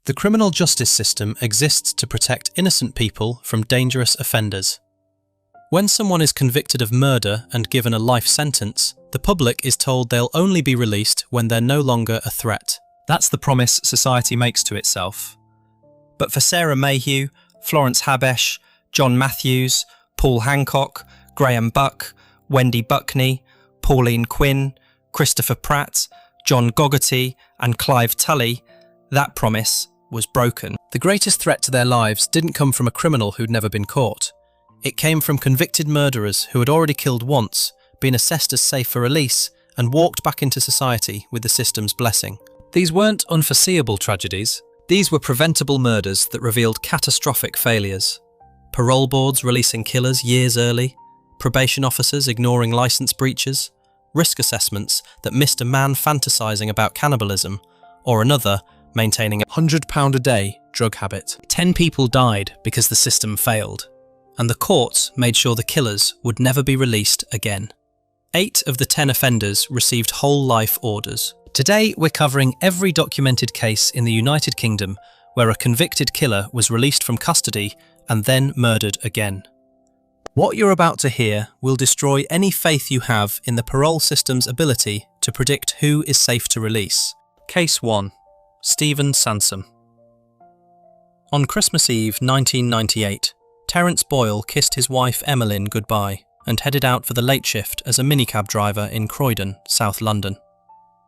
The criminal justice system exists to protect innocent people from dangerous offenders. When someone is convicted of murder and given a life sentence, the public is told they'll only be released when they're no longer a threat. That's the promise society makes to itself. But for Sarah Mayhew, Florence Habesh, John Matthews, Paul Hancock, Graham Buck, Wendy Buckney, Pauline Quinn, Christopher Pratt, John Gogarty and Clive Tully, that promise was broken. The greatest threat to their lives didn't come from a criminal who'd never been caught. It came from convicted murderers who had already killed once, been assessed as safe for release, and walked back into society with the system's blessing. These weren't unforeseeable tragedies. These were preventable murders that revealed catastrophic failures. Parole boards releasing killers years early, probation officers ignoring licence breaches, risk assessments that missed a man fantasising about cannibalism, or another maintaining a £100 a day drug habit. 10 people died because the system failed, and the courts made sure the killers would never be released again. 8 of the 10 offenders received whole life orders. Today we're covering every documented case in the United Kingdom where a convicted killer was released from custody and then murdered again. What you're about to hear will destroy any faith you have in the parole system's ability to predict who is safe to release. Case 1. Stephen Sansom. On Christmas Eve 1998, Terence Boyle kissed his wife Emmeline goodbye and headed out for the late shift as a minicab driver in Croydon, South London.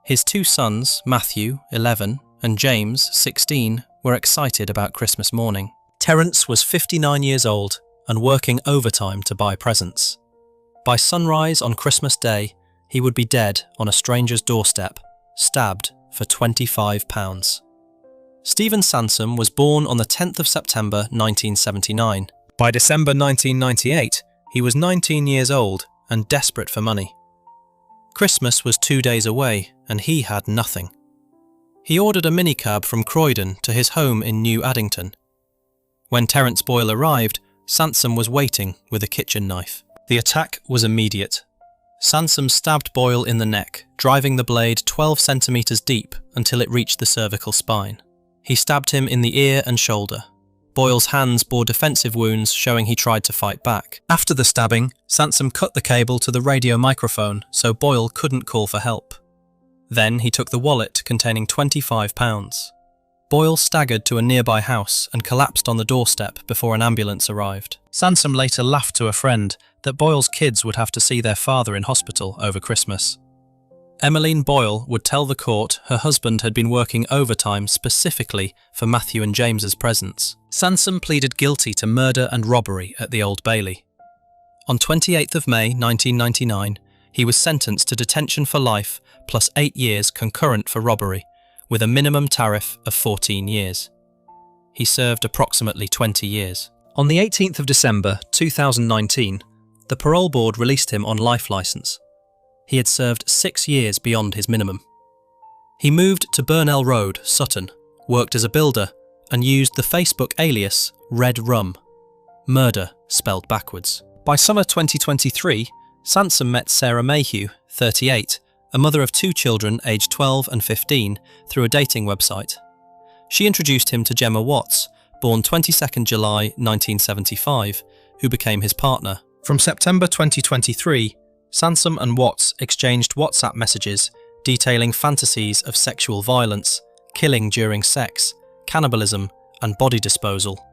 His 2 sons, Matthew, 11, and James, 16, were excited about Christmas morning. Terence was 59 years old and working overtime to buy presents. By sunrise on Christmas Day, he would be dead on a stranger's doorstep, stabbed for £25. Stephen Sansom was born on the 10th of September 1979. By December 1998, he was 19 years old and desperate for money. Christmas was 2 days away and he had nothing. He ordered a minicab from Croydon to his home in New Addington. When Terence Boyle arrived, Sansom was waiting with a kitchen knife. The attack was immediate. Sansom stabbed Boyle in the neck, driving the blade 12 centimetres deep until it reached the cervical spine. He stabbed him in the ear and shoulder. Boyle's hands bore defensive wounds, showing he tried to fight back. After the stabbing, Sansom cut the cable to the radio microphone so Boyle couldn't call for help. Then he took the wallet containing £25. Boyle staggered to a nearby house and collapsed on the doorstep before an ambulance arrived. Sansom later laughed to a friend that Boyle's kids would have to see their father in hospital over Christmas. Emmeline Boyle would tell the court her husband had been working overtime specifically for Matthew and James's presents. Sansom pleaded guilty to murder and robbery at the Old Bailey. On 28th of May 1999, he was sentenced to detention for life plus 8 years concurrent for robbery, with a minimum tariff of 14 years. He served approximately 20 years. On the 18th of December 2019, the parole board released him on life licence. He had served 6 years beyond his minimum. He moved to Burnell Road, Sutton, worked as a builder, and used the Facebook alias Red Rum, murder spelled backwards. By summer 2023, Sansom met Sarah Mayhew, 38, a mother of 2 children aged 12 and 15, through a dating website. She introduced him to Gemma Watts, born 22nd July 1975, who became his partner. From September 2023, Sansom and Watts exchanged WhatsApp messages detailing fantasies of sexual violence, killing during sex, cannibalism, and body disposal.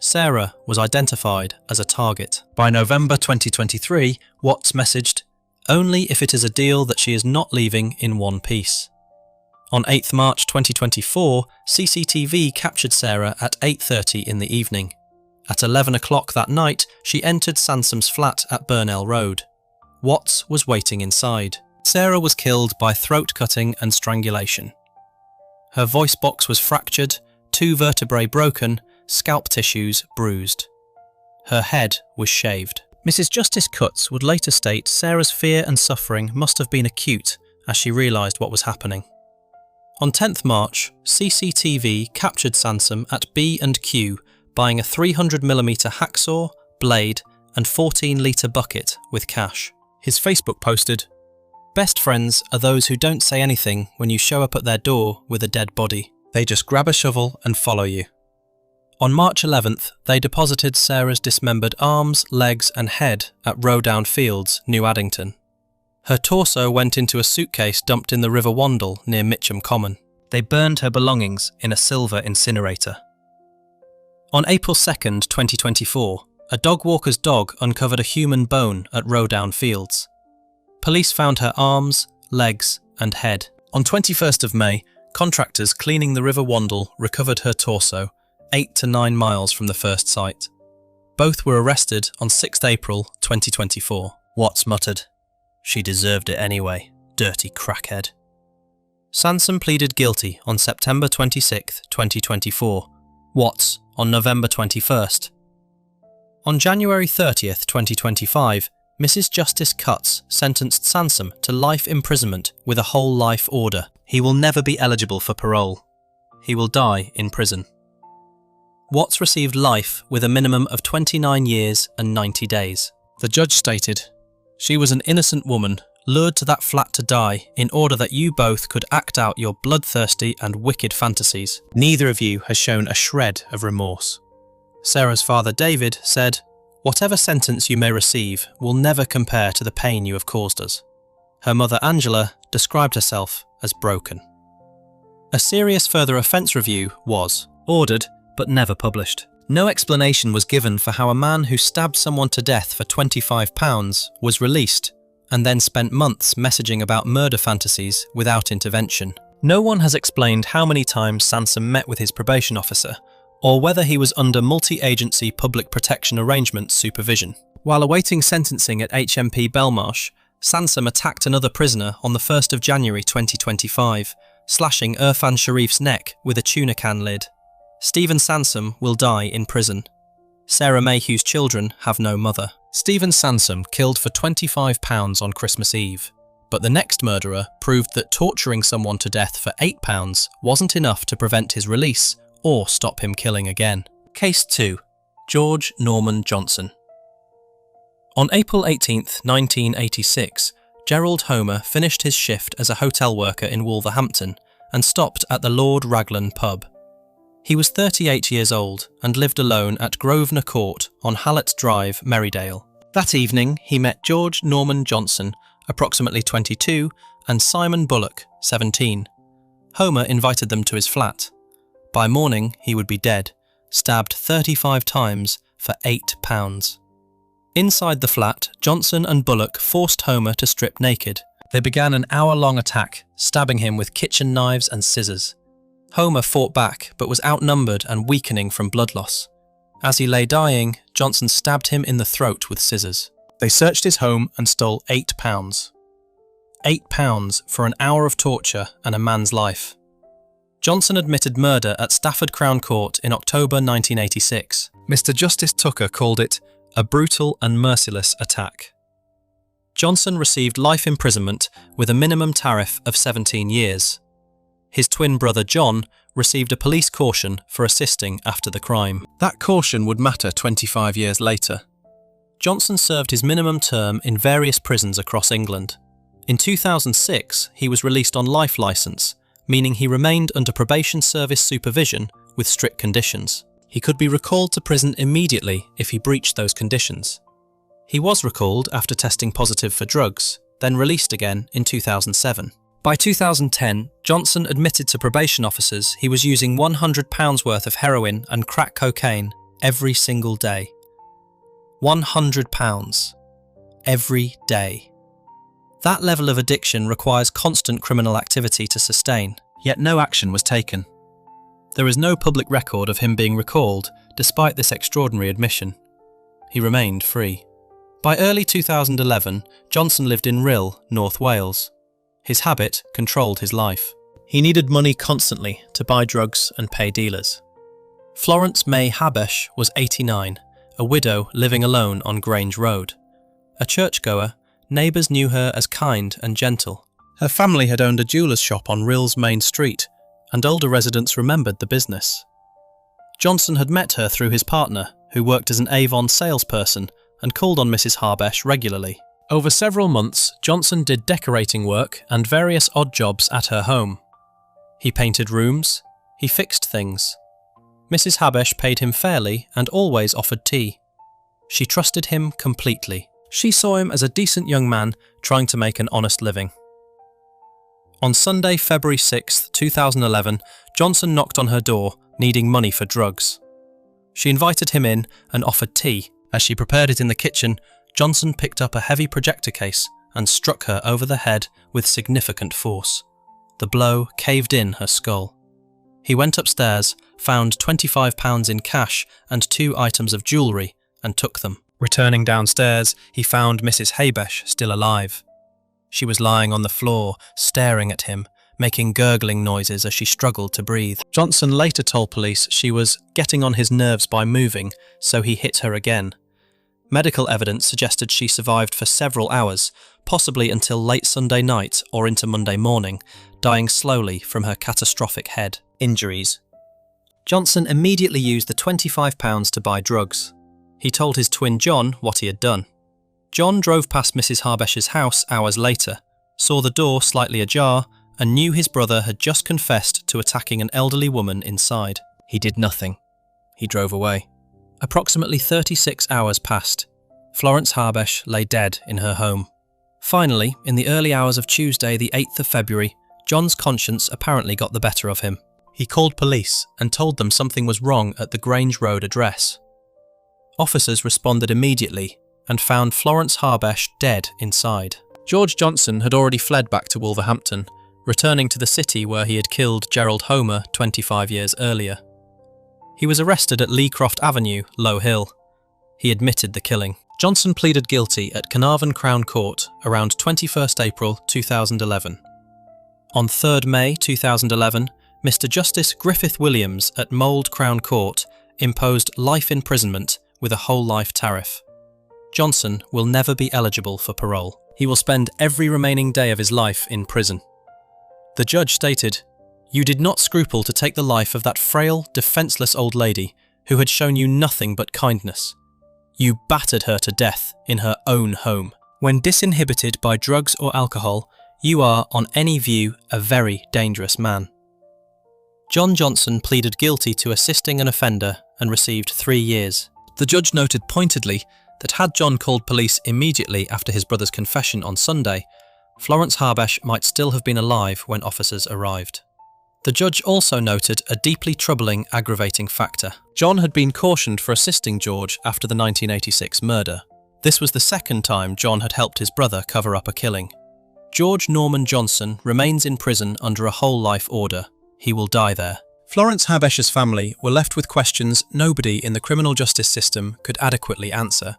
Sarah was identified as a target. By November 2023, Watts messaged, "Only if it is a deal that she is not leaving in one piece." On 8th March 2024, CCTV captured Sarah at 8:30 in the evening. At 11 o'clock that night, she entered Sansom's flat at Burnell Road. Watts was waiting inside. Sarah was killed by throat cutting and strangulation. Her voice box was fractured, 2 vertebrae broken, scalp tissues bruised. Her head was shaved. Mrs. Justice Cutts would later state Sarah's fear and suffering must have been acute as she realised what was happening. On 10th March, CCTV captured Sansom at B&Q buying a 300mm hacksaw, blade and 14-litre bucket with cash. His Facebook posted, "Best friends are those who don't say anything when you show up at their door with a dead body. They just grab a shovel and follow you. On March 11th, they deposited Sarah's dismembered arms, legs and head at Rowdown Fields, New Addington. Her torso went into a suitcase dumped in the River Wandle near Mitcham Common. They burned her belongings in a silver incinerator. On April 2nd, 2024, a dog walker's dog uncovered a human bone at Rowdown Fields. Police found her arms, legs and head. On 21st of May, contractors cleaning the River Wandle recovered her torso, 8 to 9 miles from the first site. Both were arrested on 6th April 2024. Watts muttered, "She deserved it anyway, dirty crackhead." Sansom pleaded guilty on September 26, 2024. Watts on November 21st. On January 30th, 2025, Mrs. Justice Cutts sentenced Sansom to life imprisonment with a whole life order. He will never be eligible for parole. He will die in prison. Watts received life with a minimum of 29 years and 90 days. The judge stated, "She was an innocent woman, lured to that flat to die in order that you both could act out your bloodthirsty and wicked fantasies. Neither of you has shown a shred of remorse." Sarah's father David said, "Whatever sentence you may receive will never compare to the pain you have caused us." Her mother Angela described herself as broken. A serious further offence review was ordered but never published. No explanation was given for how a man who stabbed someone to death for £25 was released and then spent months messaging about murder fantasies without intervention. No one has explained how many times Sansom met with his probation officer, or whether he was under multi-agency public protection arrangement supervision. While awaiting sentencing at HMP Belmarsh, Sansom attacked another prisoner on the 1st of January 2025, slashing Irfan Sharif's neck with a tuna can lid. Stephen Sansom will die in prison. Sarah Mayhew's children have no mother. Stephen Sansom killed for £25 on Christmas Eve, but the next murderer proved that torturing someone to death for £8 wasn't enough to prevent his release or stop him killing again. Case 2. George Norman Johnson. On April 18, 1986, Gerald Homer finished his shift as a hotel worker in Wolverhampton and stopped at the Lord Raglan pub. He was 38 years old and lived alone at Grosvenor Court on Hallett Drive, Merrydale. That evening, he met George Norman Johnson, approximately 22, and Simon Bullock, 17. Homer invited them to his flat. By morning, he would be dead, stabbed 35 times for £8. Inside the flat, Johnson and Bullock forced Homer to strip naked. They began an hour-long attack, stabbing him with kitchen knives and scissors. Homer fought back, but was outnumbered and weakening from blood loss. As he lay dying, Johnson stabbed him in the throat with scissors. They searched his home and stole £8. £8 for an hour of torture and a man's life. Johnson admitted murder at Stafford Crown Court in October 1986. Mr. Justice Tucker called it a brutal and merciless attack. Johnson received life imprisonment with a minimum tariff of 17 years. His twin brother John received a police caution for assisting after the crime. That caution would matter 25 years later. Johnson served his minimum term in various prisons across England. In 2006, he was released on life licence, meaning he remained under probation service supervision with strict conditions. He could be recalled to prison immediately if he breached those conditions. He was recalled after testing positive for drugs, then released again in 2007. By 2010, Johnson admitted to probation officers he was using £100 worth of heroin and crack cocaine every single day. £100 every day. That level of addiction requires constant criminal activity to sustain, yet no action was taken. There is no public record of him being recalled despite this extraordinary admission. He remained free. By early 2011, Johnson lived in Rhyl, North Wales. His habit controlled his life. He needed money constantly to buy drugs and pay dealers. Florence May Habesh was 89, a widow living alone on Grange Road. A churchgoer, neighbours knew her as kind and gentle. Her family had owned a jeweller's shop on Ryl's main street, and older residents remembered the business. Johnson had met her through his partner, who worked as an Avon salesperson and called on Mrs. Habesh regularly. Over several months, Johnson did decorating work and various odd jobs at her home. He painted rooms, He fixed things. Mrs. Habesh paid him fairly and always offered tea. She trusted him completely. She saw him as a decent young man trying to make an honest living. On Sunday, February 6, 2011, Johnson knocked on her door, needing money for drugs. She invited him in and offered tea. As she prepared it in the kitchen, Johnson picked up a heavy projector case and struck her over the head with significant force. The blow caved in her skull. He went upstairs, found £25 in cash and 2 items of jewellery, and took them. Returning downstairs, he found Mrs. Habesh still alive. She was lying on the floor, staring at him, making gurgling noises as she struggled to breathe. Johnson later told police she was getting on his nerves by moving, so he hit her again. Medical evidence suggested she survived for several hours, possibly until late Sunday night or into Monday morning, dying slowly from her catastrophic head injuries. Johnson immediately used the £25 to buy drugs. He told his twin John what he had done. John drove past Mrs. Habesh's house hours later, saw the door slightly ajar, and knew his brother had just confessed to attacking an elderly woman inside. He did nothing. He drove away. Approximately 36 hours passed. Florence Habesh lay dead in her home. Finally, in the early hours of Tuesday, the 8th of February, John's conscience apparently got the better of him. He called police and told them something was wrong at the Grange Road address. Officers responded immediately and found Florence Habesh dead inside. George Johnson had already fled back to Wolverhampton, returning to the city where he had killed Gerald Homer 25 years earlier. He was arrested at Leecroft Avenue, Low Hill. He admitted the killing. Johnson pleaded guilty at Carnarvon Crown Court around 21st April 2011. On 3rd May 2011, Mr. Justice Griffith Williams at Mould Crown Court imposed life imprisonment with a whole life tariff. Johnson will never be eligible for parole. He will spend every remaining day of his life in prison. The judge stated, "You did not scruple to take the life of that frail, defenceless old lady who had shown you nothing but kindness. You battered her to death in her own home. When disinhibited by drugs or alcohol, you are, on any view, a very dangerous man." John Johnson pleaded guilty to assisting an offender and received 3 years. The judge noted pointedly that had John called police immediately after his brother's confession on Sunday, Florence Habesh might still have been alive when officers arrived. The judge also noted a deeply troubling aggravating factor. John had been cautioned for assisting George after the 1986 murder. This was the second time John had helped his brother cover up a killing. George Norman Johnson remains in prison under a whole life order. He will die there. Florence Habesh's family were left with questions nobody in the criminal justice system could adequately answer.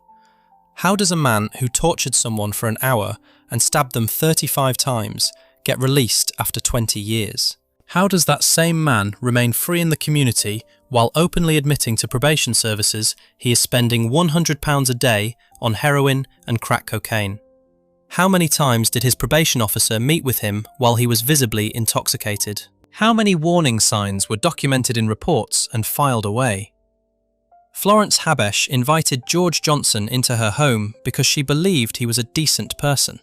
How does a man who tortured someone for an hour and stabbed them 35 times get released after 20 years? How does that same man remain free in the community while openly admitting to probation services he is spending £100 a day on heroin and crack cocaine? How many times did his probation officer meet with him while he was visibly intoxicated? How many warning signs were documented in reports and filed away? Florence Habesh invited George Johnson into her home because she believed he was a decent person.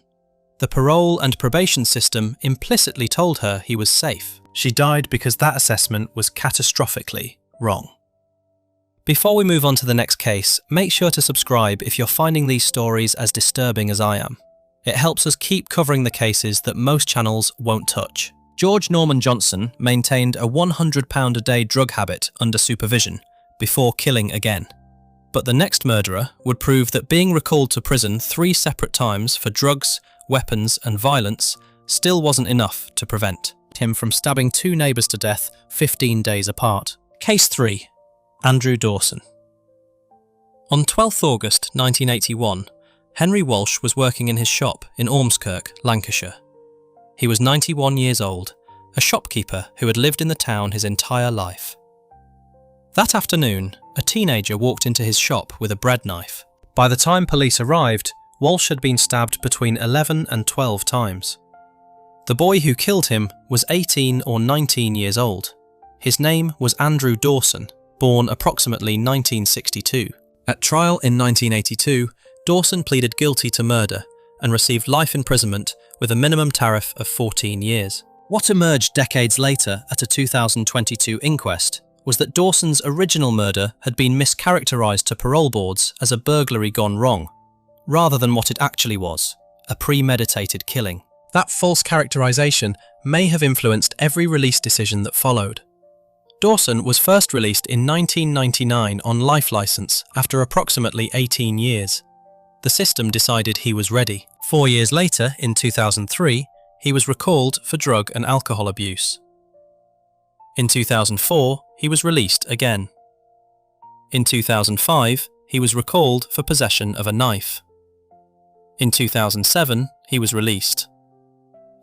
The parole and probation system implicitly told her he was safe. She died because that assessment was catastrophically wrong. Before we move on to the next case, make sure to subscribe if you're finding these stories as disturbing as I am. It helps us keep covering the cases that most channels won't touch. George Norman Johnson maintained a £100 a day drug habit under supervision before killing again. But the next murderer would prove that being recalled to prison 3 separate times for drugs, weapons and violence still wasn't enough to prevent him from stabbing 2 neighbours to death 15 days apart. Case 3. Andrew Dawson. On 12th August 1981, Henry Walsh was working in his shop in Ormskirk, Lancashire. He was 91 years old, a shopkeeper who had lived in the town his entire life. That afternoon, a teenager walked into his shop with a bread knife. By the time police arrived, Walsh had been stabbed between 11 and 12 times. The boy who killed him was 18 or 19 years old. His name was Andrew Dawson, born approximately 1962. At trial in 1982, Dawson pleaded guilty to murder and received life imprisonment with a minimum tariff of 14 years. What emerged decades later at a 2022 inquest was that Dawson's original murder had been mischaracterised to parole boards as a burglary gone wrong, rather than what it actually was, a premeditated killing. That false characterisation may have influenced every release decision that followed. Dawson was first released in 1999 on life licence after approximately 18 years. The system decided he was ready. 4 years later, in 2003, he was recalled for drug and alcohol abuse. In 2004, he was released again. In 2005, he was recalled for possession of a knife. In 2007, he was released.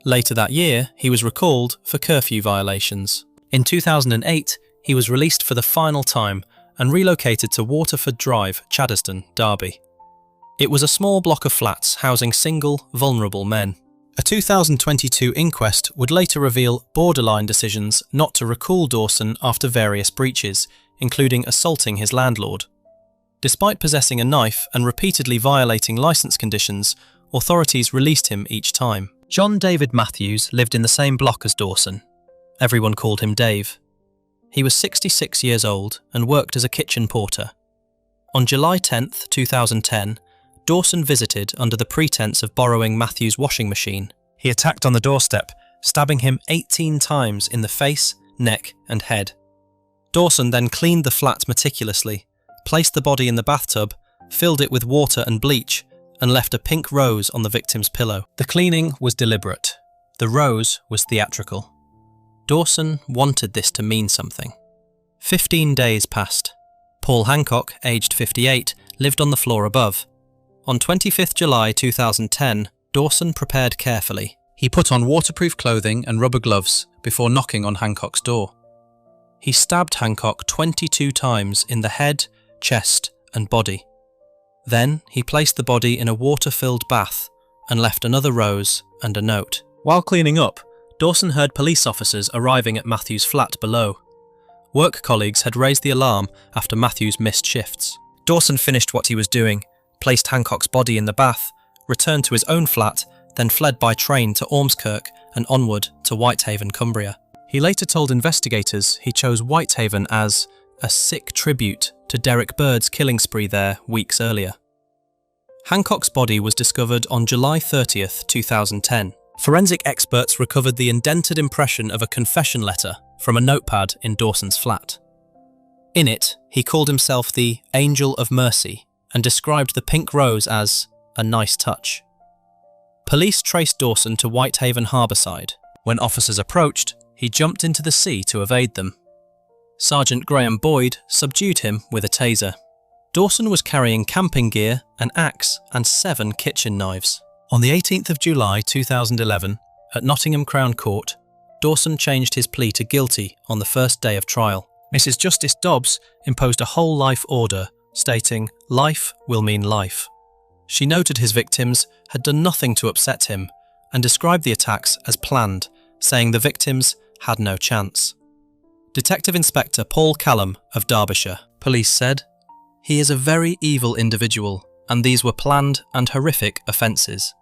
Later that year, he was recalled for curfew violations. In 2008, he was released for the final time and relocated to Waterford Drive, Chaddesden, Derby. It was a small block of flats housing single, vulnerable men. A 2022 inquest would later reveal borderline decisions not to recall Dawson after various breaches, including assaulting his landlord. Despite possessing a knife and repeatedly violating licence conditions, authorities released him each time. John David Matthews lived in the same block as Dawson. Everyone called him Dave. He was 66 years old and worked as a kitchen porter. On July 10, 2010, Dawson visited under the pretense of borrowing Matthews' washing machine. He attacked on the doorstep, stabbing him 18 times in the face, neck and head. Dawson then cleaned the flat meticulously, placed the body in the bathtub, filled it with water and bleach, and left a pink rose on the victim's pillow. The cleaning was deliberate. The rose was theatrical. Dawson wanted this to mean something. 15 days passed. Paul Hancock, aged 58, lived on the floor above. On 25th July 2010, Dawson prepared carefully. He put on waterproof clothing and rubber gloves before knocking on Hancock's door. He stabbed Hancock 22 times in the head, chest and body. Then he placed the body in a water-filled bath and left another rose and a note. While cleaning up, Dawson heard police officers arriving at Matthews' flat below. Work colleagues had raised the alarm after Matthews missed shifts. Dawson finished what he was doing, placed Hancock's body in the bath, returned to his own flat, then fled by train to Ormskirk and onward to Whitehaven, Cumbria. He later told investigators he chose Whitehaven as a sick tribute to Derek Bird's killing spree there weeks earlier. Hancock's body was discovered on July 30th, 2010. Forensic experts recovered the indented impression of a confession letter from a notepad in Dawson's flat. In it, he called himself the Angel of Mercy and described the pink rose as a nice touch. Police traced Dawson to Whitehaven Harbourside. When officers approached, he jumped into the sea to evade them. Sergeant Graham Boyd subdued him with a taser. Dawson was carrying camping gear, an axe and 7 kitchen knives. On the 18th of July 2011, at Nottingham Crown Court, Dawson changed his plea to guilty on the first day of trial. Mrs. Justice Dobbs imposed a whole life order, stating, "Life will mean life." She noted his victims had done nothing to upset him and described the attacks as planned, saying the victims had no chance. Detective Inspector Paul Callum of Derbyshire, police said, "He is a very evil individual, and these were planned and horrific offences."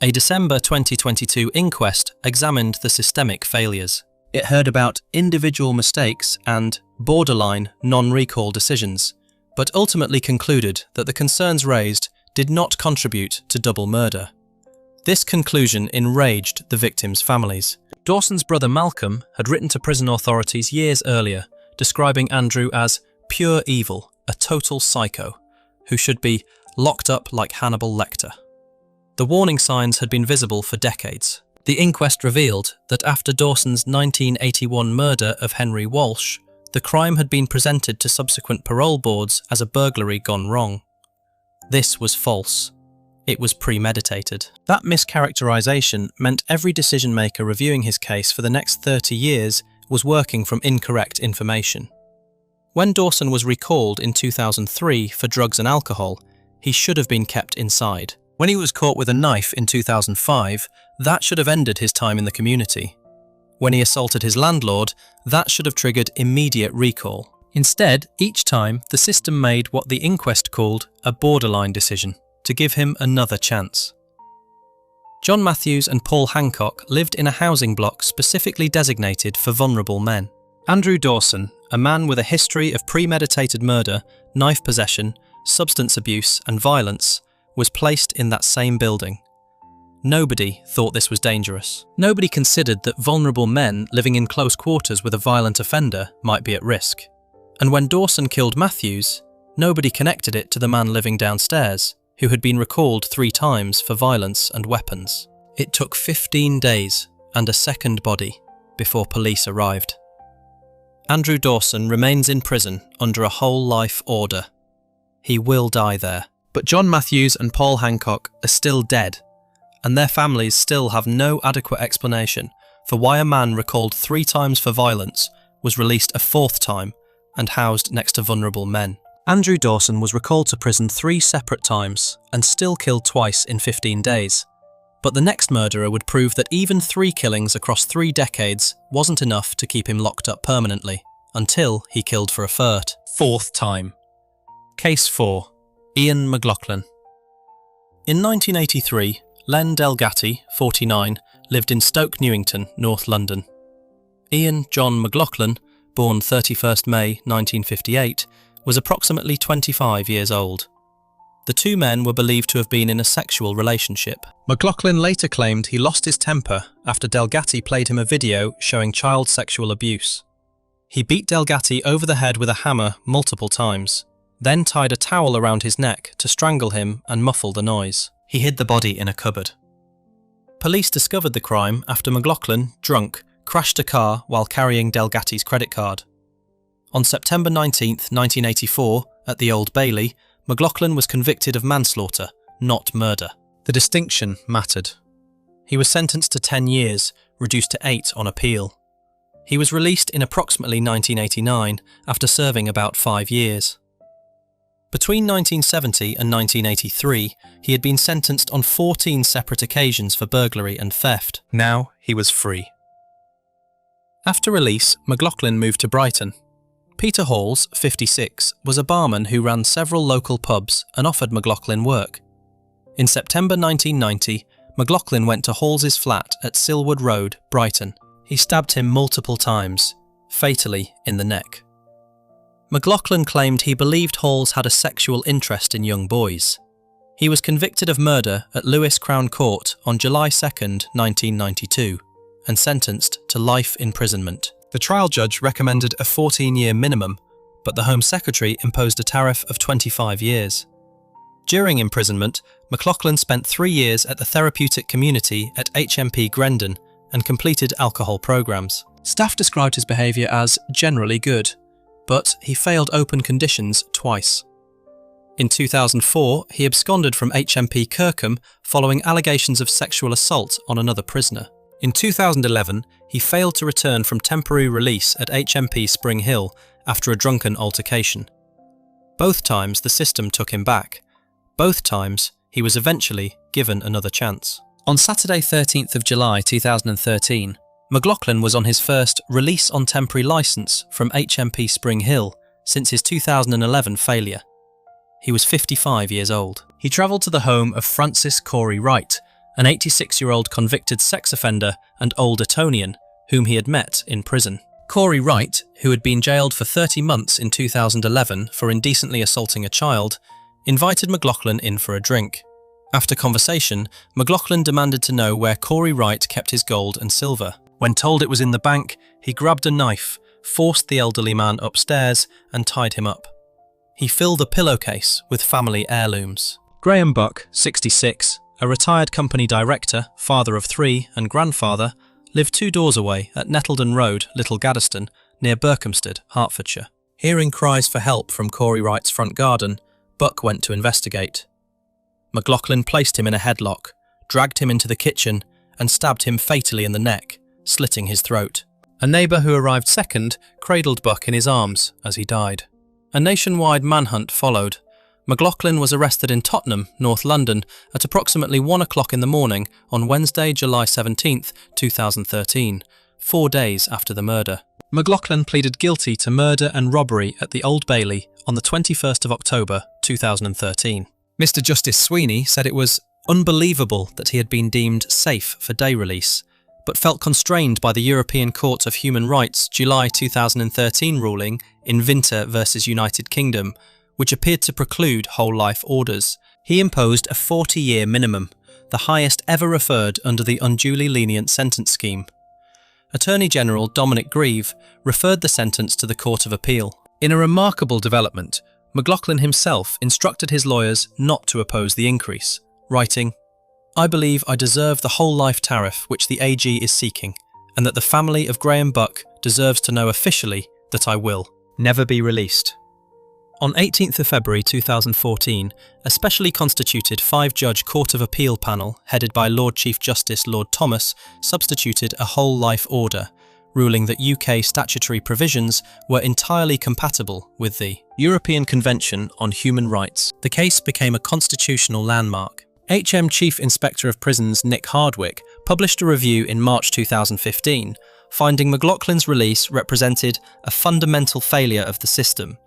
A December 2022 inquest examined the systemic failures. It heard about individual mistakes and borderline non-recall decisions, but ultimately concluded that the concerns raised did not contribute to double murder. This conclusion enraged the victims' families. Dawson's brother Malcolm had written to prison authorities years earlier, describing Andrew as pure evil, a total psycho, who should be locked up like Hannibal Lecter. The warning signs had been visible for decades. The inquest revealed that after Dawson's 1981 murder of Henry Walsh, the crime had been presented to subsequent parole boards as a burglary gone wrong. This was false. It was premeditated. That mischaracterization meant every decision-maker reviewing his case for the next 30 years was working from incorrect information. When Dawson was recalled in 2003 for drugs and alcohol, he should have been kept inside. When he was caught with a knife in 2005, that should have ended his time in the community. When he assaulted his landlord, that should have triggered immediate recall. Instead, each time, the system made what the inquest called a borderline decision, to give him another chance. John Matthews and Paul Hancock lived in a housing block specifically designated for vulnerable men. Andrew Dawson, a man with a history of premeditated murder, knife possession, substance abuse and violence, was placed in that same building. Nobody thought this was dangerous. Nobody considered that vulnerable men living in close quarters with a violent offender might be at risk. And when Dawson killed Matthews, nobody connected it to the man living downstairs, who had been recalled 3 times for violence and weapons. It took 15 days and a second body before police arrived. Andrew Dawson remains in prison under a whole life order. He will die there. But John Matthews and Paul Hancock are still dead, and their families still have no adequate explanation for why a man recalled 3 times for violence was released a 4th time and housed next to vulnerable men. Andrew Dawson was recalled to prison 3 separate times and still killed twice in 15 days. But the next murderer would prove that even 3 killings across 3 decades wasn't enough to keep him locked up permanently, until he killed for a 4th time. Case 4. Ian McLaughlin. In 1983, Len Delgatti, 49, lived in Stoke Newington, North London. Ian John McLaughlin, born 31st May 1958, was approximately 25 years old. The 2 men were believed to have been in a sexual relationship. McLaughlin later claimed he lost his temper after Delgatti played him a video showing child sexual abuse. He beat Delgatti over the head with a hammer multiple times, then tied a towel around his neck to strangle him and muffle the noise. He hid the body in a cupboard. Police discovered the crime after McLaughlin, drunk, crashed a car while carrying Delgatti's credit card. On September 19, 1984, at the Old Bailey, McLaughlin was convicted of manslaughter, not murder. The distinction mattered. He was sentenced to 10 years, reduced to 8 on appeal. He was released in approximately 1989 after serving about 5 years. Between 1970 and 1983, he had been sentenced on 14 separate occasions for burglary and theft. Now he was free. After release, McLaughlin moved to Brighton. Peter Halls, 56, was a barman who ran several local pubs and offered McLaughlin work. In September 1990, McLaughlin went to Halls's flat at Silwood Road, Brighton. He stabbed him multiple times, fatally in the neck. McLaughlin claimed he believed Halls had a sexual interest in young boys. He was convicted of murder at Lewes Crown Court on July 2, 1992, and sentenced to life imprisonment. The trial judge recommended a 14-year minimum, but the Home Secretary imposed a tariff of 25 years. During imprisonment, McLaughlin spent 3 years at the therapeutic community at HMP Grendon and completed alcohol programs. Staff described his behaviour as generally good, but he failed open conditions twice. In 2004, he absconded from HMP Kirkham following allegations of sexual assault on another prisoner. In 2011, he failed to return from temporary release at HMP Spring Hill after a drunken altercation. Both times the system took him back. Both times he was eventually given another chance. On Saturday 13th of July 2013, McLaughlin was on his first release on temporary licence from HMP Spring Hill since his 2011 failure. He was 55 years old. He travelled to the home of Francis Corey Wright, an 86-year-old convicted sex offender and old Etonian, whom he had met in prison. Corey Wright, who had been jailed for 30 months in 2011 for indecently assaulting a child, invited McLaughlin in for a drink. After conversation, McLaughlin demanded to know where Corey Wright kept his gold and silver. When told it was in the bank, he grabbed a knife, forced the elderly man upstairs and tied him up. He filled a pillowcase with family heirlooms. Graham Buck, 66, a retired company director, father of 3 and grandfather, lived 2 doors away at Nettledon Road, Little Gaddesden, near Berkhamsted, Hertfordshire. Hearing cries for help from Corey Wright's front garden, Buck went to investigate. McLaughlin placed him in a headlock, dragged him into the kitchen and stabbed him fatally in the neck, slitting his throat. A neighbour who arrived second cradled Buck in his arms as he died. A nationwide manhunt followed. McLaughlin was arrested in Tottenham, North London, at approximately 1 o'clock in the morning on Wednesday, July 17, 2013, 4 days after the murder. McLaughlin pleaded guilty to murder and robbery at the Old Bailey on the 21st of October, 2013. Mr. Justice Sweeney said it was Unbelievable that he had been deemed safe for day release, but felt constrained by the European Court of Human Rights July 2013 ruling in Winter versus United Kingdom, which appeared to preclude whole-life orders. He imposed a 40-year minimum, the highest ever referred under the unduly lenient sentence scheme. Attorney General Dominic Grieve referred the sentence to the Court of Appeal. In a remarkable development, McLaughlin himself instructed his lawyers not to oppose the increase, writing, "I believe I deserve the whole-life tariff which the AG is seeking, and that the family of Graham Buck deserves to know officially that I will never be released." On 18th of February 2014, a specially constituted 5-judge Court of Appeal panel, headed by Lord Chief Justice Lord Thomas, substituted a whole-life order, ruling that UK statutory provisions were entirely compatible with the European Convention on Human Rights. The case became a constitutional landmark. HM Chief Inspector of Prisons Nick Hardwick published a review in March 2015, finding McLaughlin's release represented a fundamental failure of the system.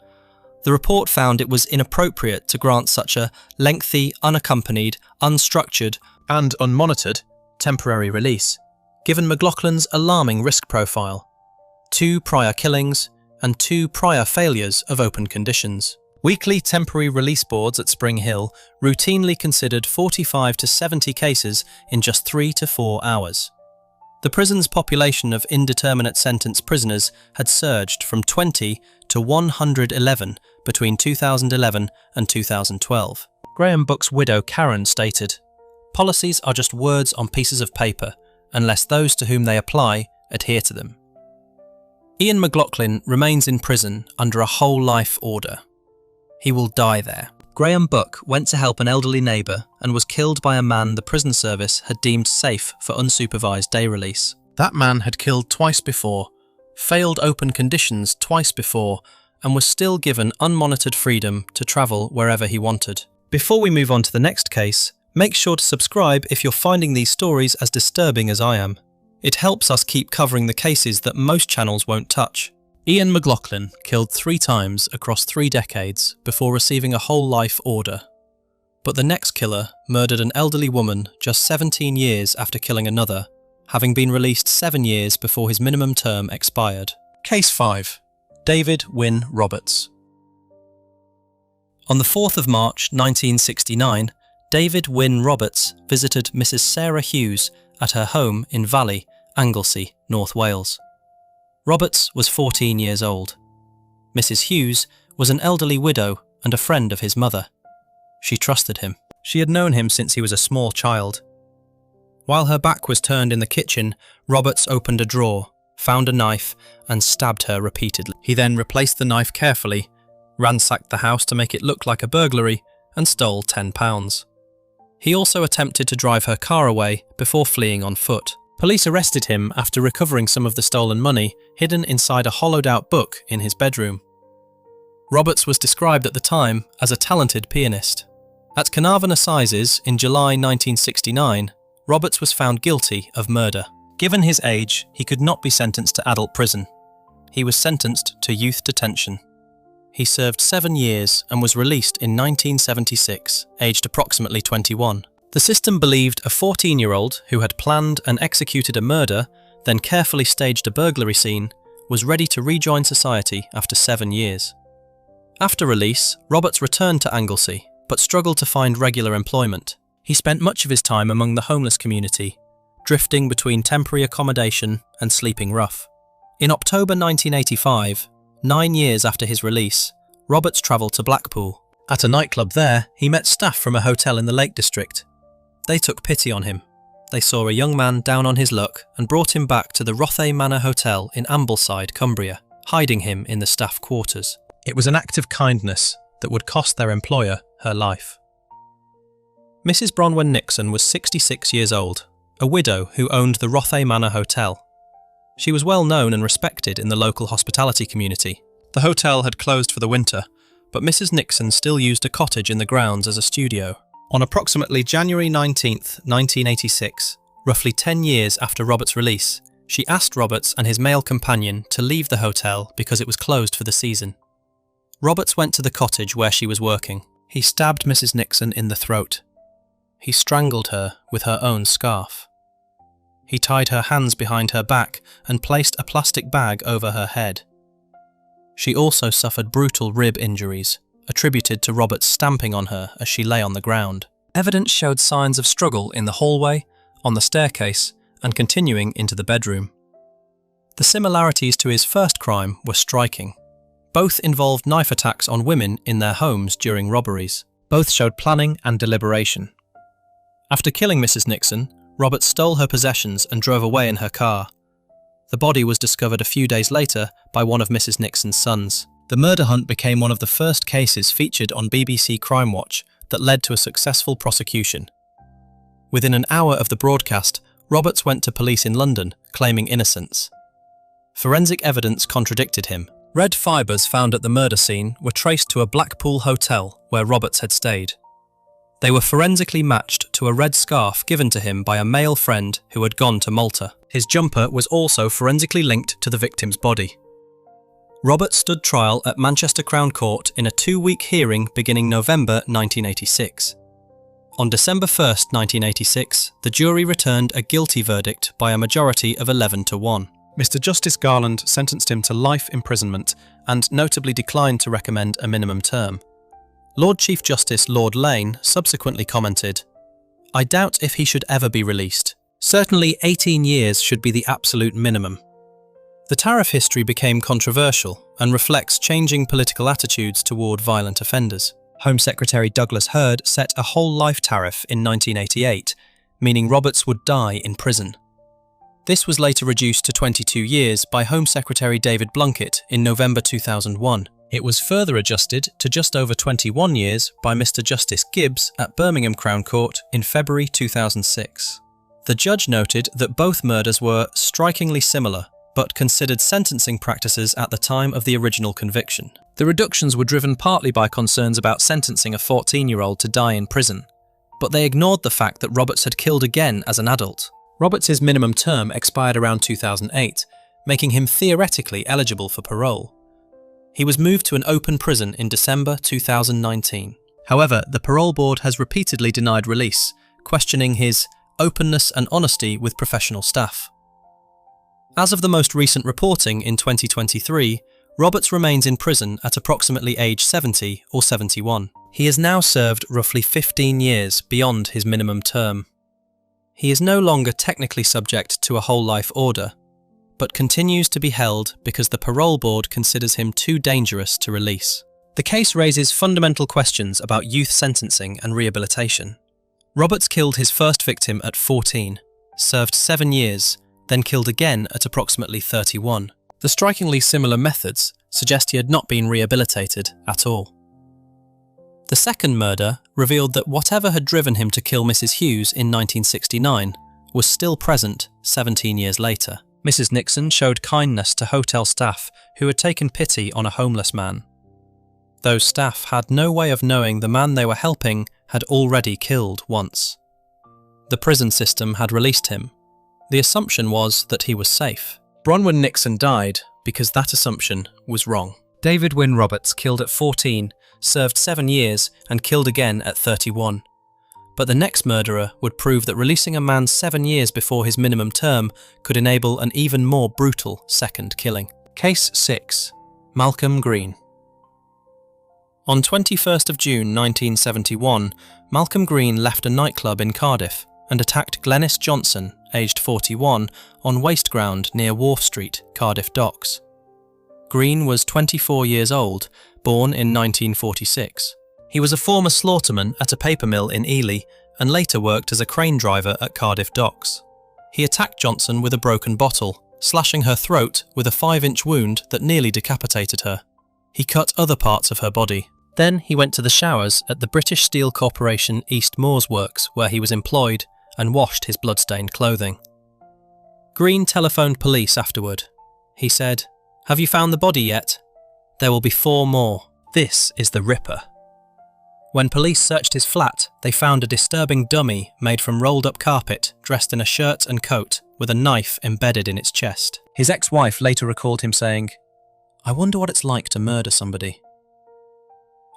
The report found it was inappropriate to grant such a lengthy, unaccompanied, unstructured, and unmonitored temporary release, given McLaughlin's alarming risk profile: 2 prior killings and 2 prior failures of open conditions. Weekly temporary release boards at Spring Hill routinely considered 45 to 70 cases in just 3 to 4 hours. The prison's population of indeterminate sentence prisoners had surged from 20 to 111 between 2011 and 2012. Graham Buck's widow Karen stated, "Policies are just words on pieces of paper, unless those to whom they apply adhere to them." Ian McLaughlin remains in prison under a whole-life order. He will die there. Graham Buck went to help an elderly neighbour and was killed by a man the prison service had deemed safe for unsupervised day release. That man had killed twice before, failed open conditions twice before, and was still given unmonitored freedom to travel wherever he wanted. Before we move on to the next case, make sure to subscribe if you're finding these stories as disturbing as I am. It helps us keep covering the cases that most channels won't touch. Ian McLaughlin killed 3 times across 3 decades before receiving a whole-life order. But the next killer murdered an elderly woman just 17 years after killing another, having been released 7 years before his minimum term expired. Case 5. David Wynne Roberts. On the 4th of March 1969, David Wynne Roberts visited Mrs. Sarah Hughes at her home in Valley, Anglesey, North Wales. Roberts was 14 years old. Mrs. Hughes was an elderly widow and a friend of his mother. She trusted him. She had known him since he was a small child. While her back was turned in the kitchen, Roberts opened a drawer, found a knife, and stabbed her repeatedly. He then replaced the knife carefully, ransacked the house to make it look like a burglary, and stole £10. He also attempted to drive her car away before fleeing on foot. Police arrested him after recovering some of the stolen money hidden inside a hollowed-out book in his bedroom. Roberts was described at the time as a talented pianist. At Carnarvon Assizes in July 1969, Roberts was found guilty of murder. Given his age, he could not be sentenced to adult prison. He was sentenced to youth detention. He served 7 years and was released in 1976, aged approximately 21. The system believed a 14-year-old who had planned and executed a murder, then carefully staged a burglary scene, was ready to rejoin society after 7 years. After release, Roberts returned to Anglesey, but struggled to find regular employment. He spent much of his time among the homeless community, drifting between temporary accommodation and sleeping rough. In October 1985, 9 years after his release, Roberts travelled to Blackpool. At a nightclub there, he met staff from a hotel in the Lake District. They took pity on him. They saw a young man down on his luck and brought him back to the Rothay Manor Hotel in Ambleside, Cumbria, hiding him in the staff quarters. It was an act of kindness that would cost their employer her life. Mrs. Bronwen Nixon was 66 years old, a widow who owned the Rothay Manor Hotel. She was well known and respected in the local hospitality community. The hotel had closed for the winter, but Mrs. Nixon still used a cottage in the grounds as a studio. On approximately January 19, 1986, roughly 10 years after Roberts' release, she asked Roberts and his male companion to leave the hotel because it was closed for the season. Roberts went to the cottage where she was working. He stabbed Mrs. Nixon in the throat. he strangled her with her own scarf. He tied her hands behind her back and placed a plastic bag over her head. She also suffered brutal rib injuries, attributed to Roberts stamping on her as she lay on the ground. Evidence showed signs of struggle in the hallway, on the staircase, and continuing into the bedroom. The similarities to his first crime were striking. Both involved knife attacks on women in their homes during robberies. Both showed planning and deliberation. After killing Mrs. Nixon, Roberts stole her possessions and drove away in her car. The body was discovered a few days later by one of Mrs. Nixon's sons. The murder hunt became one of the first cases featured on BBC Crime Watch that led to a successful prosecution. Within an hour of the broadcast, Roberts went to police in London, claiming innocence. Forensic evidence contradicted him. Red fibres found at the murder scene were traced to a Blackpool hotel where Roberts had stayed. They were forensically matched to a red scarf given to him by a male friend who had gone to Malta. His jumper was also forensically linked to the victim's body. Roberts stood trial at Manchester Crown Court in a 2-week hearing beginning November 1986. On December 1, 1986, the jury returned a guilty verdict by a majority of 11-1. Mr. Justice Garland sentenced him to life imprisonment and notably declined to recommend a minimum term. Lord Chief Justice Lord Lane subsequently commented, "I doubt if he should ever be released. Certainly 18 years should be the absolute minimum." The tariff history became controversial and reflects changing political attitudes toward violent offenders. Home Secretary Douglas Hurd set a whole-life tariff in 1988, meaning Roberts would die in prison. This was later reduced to 22 years by Home Secretary David Blunkett in November 2001. It was further adjusted to just over 21 years by Mr. Justice Gibbs at Birmingham Crown Court in February 2006. The judge noted that both murders were strikingly similar, but considered sentencing practices at the time of the original conviction. The reductions were driven partly by concerns about sentencing a 14-year-old to die in prison, but they ignored the fact that Roberts had killed again as an adult. Roberts's minimum term expired around 2008, making him theoretically eligible for parole. He was moved to an open prison in December 2019. However, the parole board has repeatedly denied release, questioning his openness and honesty with professional staff. As of the most recent reporting in 2023, Roberts remains in prison at approximately age 70 or 71. He has now served roughly 15 years beyond his minimum term. He is no longer technically subject to a whole-life order, but continues to be held because the parole board considers him too dangerous to release. The case raises fundamental questions about youth sentencing and rehabilitation. Roberts killed his first victim at 14, served 7 years, then killed again at approximately 31. The strikingly similar methods suggest he had not been rehabilitated at all. The second murder revealed that whatever had driven him to kill Mrs. Hughes in 1969 was still present 17 years later. Mrs. Nixon showed kindness to hotel staff who had taken pity on a homeless man. Those staff had no way of knowing the man they were helping had already killed once. The prison system had released him. The assumption was that he was safe. Bronwyn Nixon died because that assumption was wrong. David Wynne Roberts killed at 14, served 7 years and killed again at 31. But the next murderer would prove that releasing a man 7 years before his minimum term could enable an even more brutal second killing. Case 6. Malcolm Green. On 21st of June 1971, Malcolm Green left a nightclub in Cardiff and attacked Glenys Johnson, aged 41, on waste ground near Wharf Street, Cardiff Docks. Green was 24 years old, born in 1946. He was a former slaughterman at a paper mill in Ely and later worked as a crane driver at Cardiff Docks. He attacked Johnson with a broken bottle, slashing her throat with a 5-inch wound that nearly decapitated her. He cut other parts of her body. Then he went to the showers at the British Steel Corporation East Moors Works, where he was employed, and washed his blood-stained clothing. Green telephoned police afterward. He said, "Have you found the body yet? There will be 4 more. This is the Ripper." When police searched his flat, they found a disturbing dummy made from rolled-up carpet, dressed in a shirt and coat, with a knife embedded in its chest. His ex-wife later recalled him saying, "I wonder what it's like to murder somebody."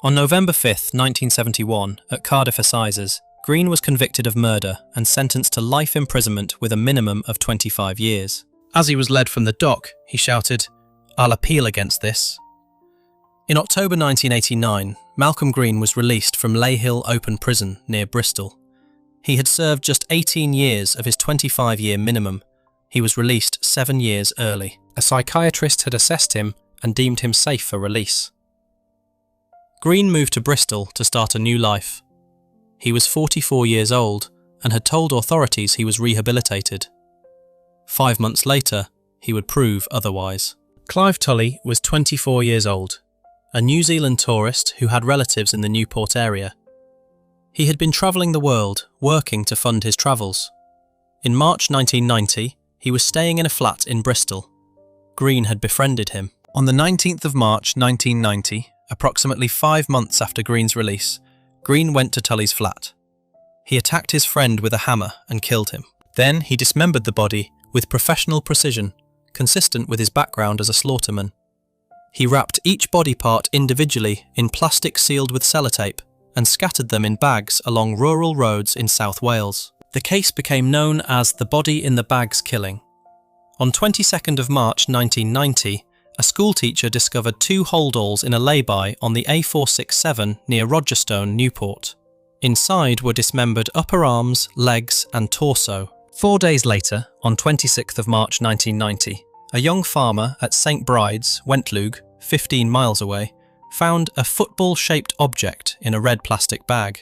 On November 5, 1971, at Cardiff Assizes, Green was convicted of murder and sentenced to life imprisonment with a minimum of 25 years. As he was led from the dock, he shouted, "I'll appeal against this." In October 1989, Malcolm Green was released from Leyhill Open Prison near Bristol. He had served just 18 years of his 25-year minimum. He was released 7 years early. A psychiatrist had assessed him and deemed him safe for release. Green moved to Bristol to start a new life. He was 44 years old and had told authorities he was rehabilitated. 5 months later, he would prove otherwise. Clive Tully was 24 years old, a New Zealand tourist who had relatives in the Newport area. He had been travelling the world, working to fund his travels. In March 1990, he was staying in a flat in Bristol. Green had befriended him. On the 19th of March 1990, approximately 5 months after Green's release, Green went to Tully's flat. He attacked his friend with a hammer and killed him. Then he dismembered the body with professional precision, consistent with his background as a slaughterman. He wrapped each body part individually in plastic sealed with sellotape and scattered them in bags along rural roads in South Wales. The case became known as the Body in the Bags killing. On 22nd of March 1990, a schoolteacher discovered 2 holdalls in a lay-by on the A467 near Rogerstone, Newport. Inside were dismembered upper arms, legs and torso. 4 days later, on 26th of March 1990, a young farmer at St Bride's, Wentlug, 15 miles away, found a football-shaped object in a red plastic bag.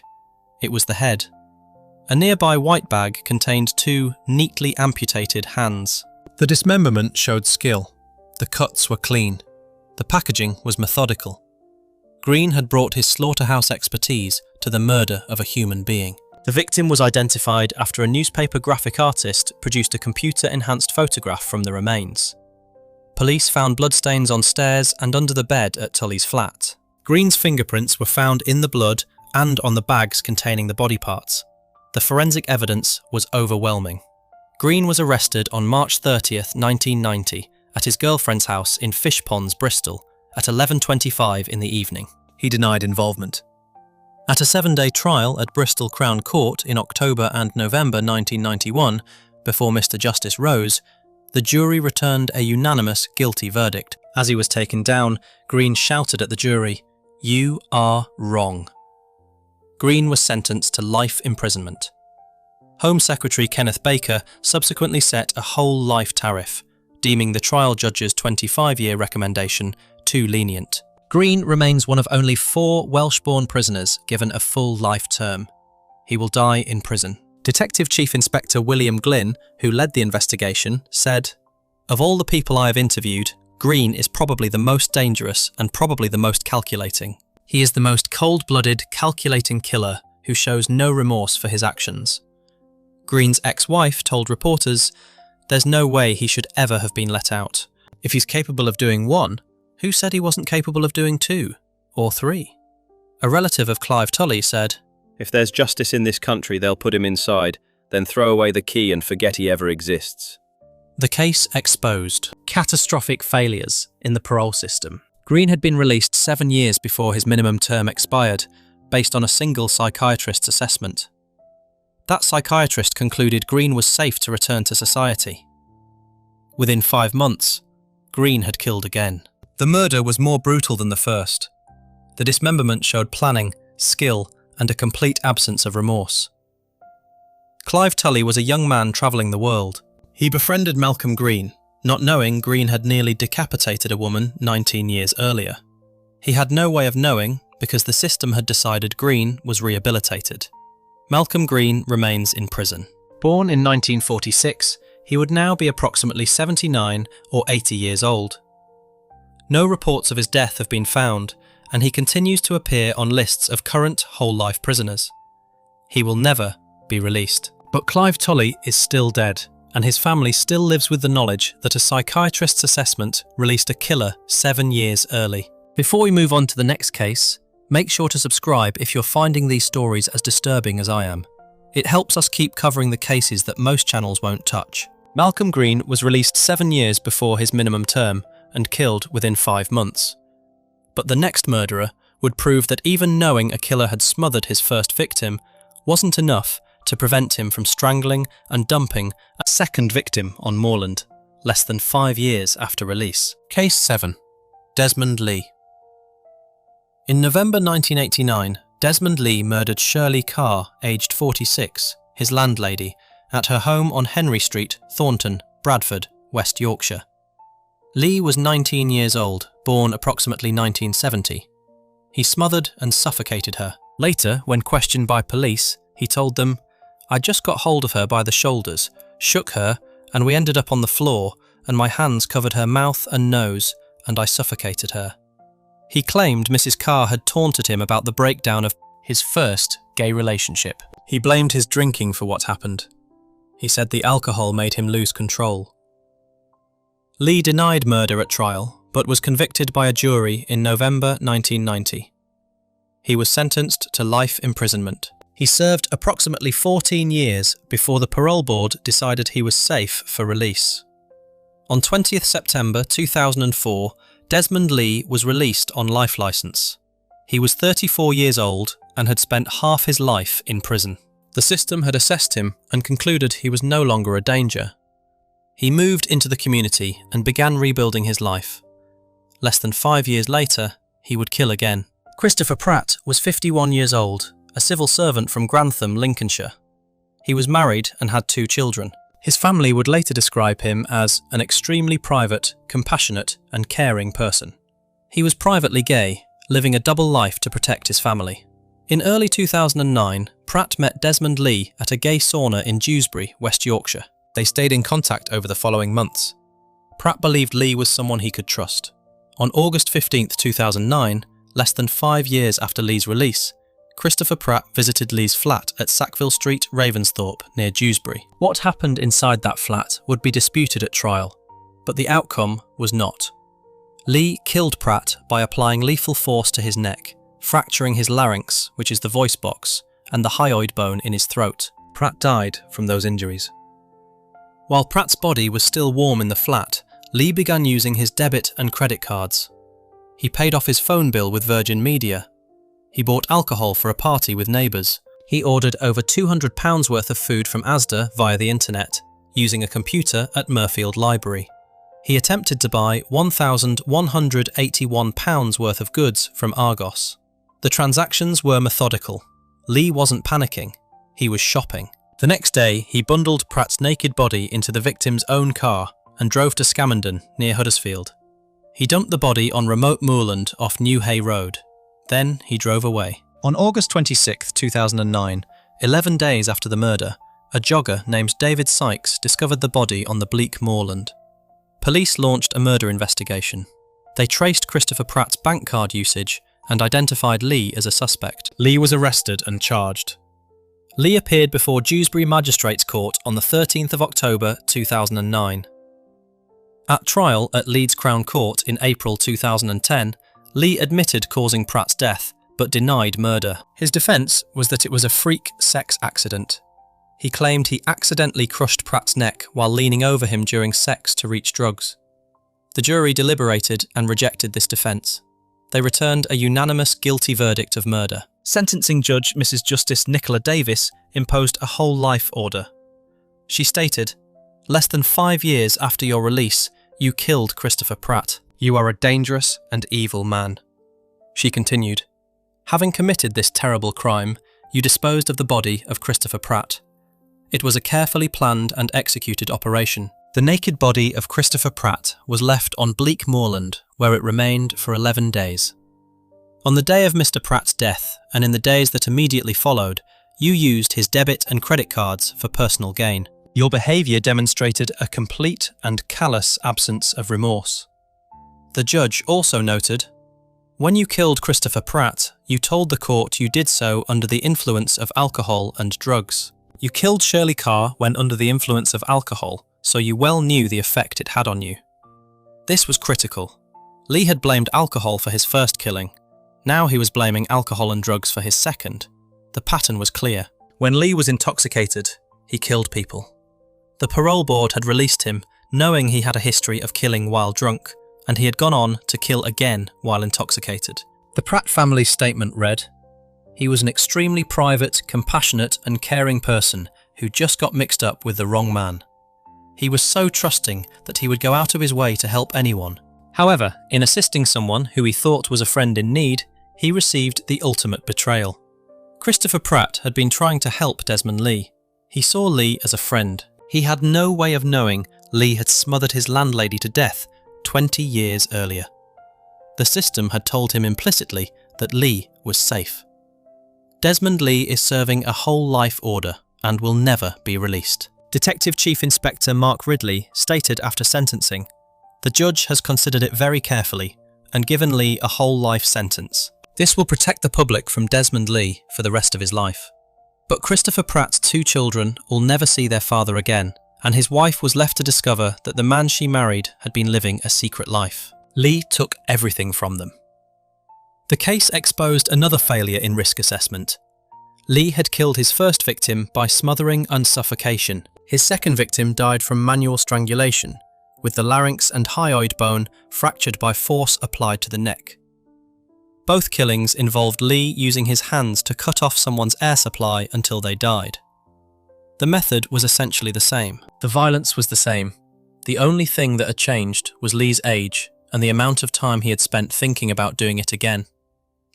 It was the head. A nearby white bag contained 2 neatly amputated hands. The dismemberment showed skill. The cuts were clean. The packaging was methodical. Green had brought his slaughterhouse expertise to the murder of a human being. The victim was identified after a newspaper graphic artist produced a computer-enhanced photograph from the remains. Police found bloodstains on stairs and under the bed at Tully's flat. Green's fingerprints were found in the blood and on the bags containing the body parts. The forensic evidence was overwhelming. Green was arrested on March 30th, 1990, at his girlfriend's house in Fish Ponds, Bristol, at 11:25 in the evening. He denied involvement. At a 7-day trial at Bristol Crown Court in October and November 1991, before Mr. Justice Rose, the jury returned a unanimous guilty verdict. As he was taken down, Green shouted at the jury, "You are wrong." Green was sentenced to life imprisonment. Home Secretary Kenneth Baker subsequently set a whole life tariff, deeming the trial judge's 25-year recommendation too lenient. Green remains one of only 4 Welsh-born prisoners given a full life term. He will die in prison. Detective Chief Inspector William Glynn, who led the investigation, said, "Of all the people I have interviewed, Green is probably the most dangerous and probably the most calculating. He is the most cold-blooded, calculating killer who shows no remorse for his actions." Green's ex-wife told reporters, "There's no way he should ever have been let out. If he's capable of doing 1, who said he wasn't capable of doing 2 or 3? A relative of Clive Tully said, "If there's justice in this country, they'll put him inside, then throw away the key and forget he ever exists." The case exposed catastrophic failures in the parole system. Green had been released 7 years before his minimum term expired, based on a single psychiatrist's assessment. That psychiatrist concluded Green was safe to return to society. Within 5 months, Green had killed again. The murder was more brutal than the first. The dismemberment showed planning, skill, and a complete absence of remorse. Clive Tully was a young man travelling the world. He befriended Malcolm Green, not knowing Green had nearly decapitated a woman 19 years earlier. He had no way of knowing because the system had decided Green was rehabilitated. Malcolm Green remains in prison. Born in 1946, he would now be approximately 79 or 80 years old. No reports of his death have been found, and he continues to appear on lists of current whole-life prisoners. He will never be released. But Clive Tully is still dead, and his family still lives with the knowledge that a psychiatrist's assessment released a killer 7 years early. Before we move on to the next case, make sure to subscribe if you're finding these stories as disturbing as I am. It helps us keep covering the cases that most channels won't touch. Malcolm Green was released 7 years before his minimum term and killed within 5 months. But the next murderer would prove that even knowing a killer had smothered his first victim, wasn't enough to prevent him from strangling and dumping a second victim on moorland, less than 5 years after release. Case 7. Desmond Lee. In November 1989, Desmond Lee murdered Shirley Carr, aged 46, his landlady, at her home on Henry Street, Thornton, Bradford, West Yorkshire. Lee was 19 years old, born approximately 1970. He smothered and suffocated her. Later, when questioned by police, he told them, "I just got hold of her by the shoulders, shook her, and we ended up on the floor, and my hands covered her mouth and nose, and I suffocated her." He claimed Mrs. Carr had taunted him about the breakdown of his first gay relationship. He blamed his drinking for what happened. He said the alcohol made him lose control. Lee denied murder at trial, but was convicted by a jury in November 1990. He was sentenced to life imprisonment. He served approximately 14 years before the parole board decided he was safe for release. On 20th September 2004, Desmond Lee was released on life licence. He was 34 years old and had spent half his life in prison. The system had assessed him and concluded he was no longer a danger. He moved into the community and began rebuilding his life. Less than 5 years later, he would kill again. Christopher Pratt was 51 years old, a civil servant from Grantham, Lincolnshire. He was married and had 2 children. His family would later describe him as an extremely private, compassionate and caring person. He was privately gay, living a double life to protect his family. In early 2009, Pratt met Desmond Lee at a gay sauna in Dewsbury, West Yorkshire. They stayed in contact over the following months. Pratt believed Lee was someone he could trust. On August 15, 2009, less than 5 years after Lee's release, Christopher Pratt visited Lee's flat at Sackville Street, Ravensthorpe, near Dewsbury. What happened inside that flat would be disputed at trial, but the outcome was not. Lee killed Pratt by applying lethal force to his neck, fracturing his larynx, which is the voice box, and the hyoid bone in his throat. Pratt died from those injuries. While Pratt's body was still warm in the flat, Lee began using his debit and credit cards. He paid off his phone bill with Virgin Media. He bought alcohol for a party with neighbours. He ordered over £200 worth of food from Asda via the internet, using a computer at Mirfield Library. He attempted to buy £1,181 worth of goods from Argos. The transactions were methodical. Lee wasn't panicking. He was shopping. The next day, he bundled Pratt's naked body into the victim's own car and drove to Scamondon, near Huddersfield. He dumped the body on remote moorland off New Hay Road. Then he drove away. On August 26, 2009, 11 days after the murder, a jogger named David Sykes discovered the body on the bleak moorland. Police launched a murder investigation. They traced Christopher Pratt's bank card usage and identified Lee as a suspect. Lee was arrested and charged. Lee appeared before Dewsbury Magistrates Court on the 13th of October 2009. At trial at Leeds Crown Court in April 2010, Lee admitted causing Pratt's death, but denied murder. His defence was that it was a freak sex accident. He claimed he accidentally crushed Pratt's neck while leaning over him during sex to reach drugs. The jury deliberated and rejected this defence. They returned a unanimous guilty verdict of murder. Sentencing judge Mrs. Justice Nicola Davis imposed a whole life order. She stated, "Less than 5 years after your release, you killed Christopher Pratt. You are a dangerous and evil man." She continued, "Having committed this terrible crime, you disposed of the body of Christopher Pratt. It was a carefully planned and executed operation. The naked body of Christopher Pratt was left on bleak moorland, where it remained for 11 days. On the day of Mr. Pratt's death, and in the days that immediately followed, you used his debit and credit cards for personal gain. Your behaviour demonstrated a complete and callous absence of remorse." The judge also noted, "When you killed Christopher Pratt, you told the court you did so under the influence of alcohol and drugs. You killed Shirley Carr when under the influence of alcohol, so you well knew the effect it had on you." This was critical. Lee had blamed alcohol for his first killing. Now he was blaming alcohol and drugs for his second. The pattern was clear. When Lee was intoxicated, he killed people. The parole board had released him, knowing he had a history of killing while drunk, and he had gone on to kill again while intoxicated. The Pratt family's statement read, He was an extremely private, compassionate and caring person who just got mixed up with the wrong man. He was so trusting that he would go out of his way to help anyone. However, in assisting someone who he thought was a friend in need, he received the ultimate betrayal. Christopher Pratt had been trying to help Desmond Lee. He saw Lee as a friend. He had no way of knowing Lee had smothered his landlady to death 20 years earlier. The system had told him implicitly that Lee was safe. Desmond Lee is serving a whole life order and will never be released. Detective Chief Inspector Mark Ridley stated after sentencing, "The judge has considered it very carefully and given Lee a whole life sentence. This will protect the public from Desmond Lee for the rest of his life." But Christopher Pratt's 2 children will never see their father again, and his wife was left to discover that the man she married had been living a secret life. Lee took everything from them. The case exposed another failure in risk assessment. Lee had killed his first victim by smothering and suffocation. His second victim died from manual strangulation, with the larynx and hyoid bone fractured by force applied to the neck. Both killings involved Lee using his hands to cut off someone's air supply until they died. The method was essentially the same. The violence was the same. The only thing that had changed was Lee's age and the amount of time he had spent thinking about doing it again.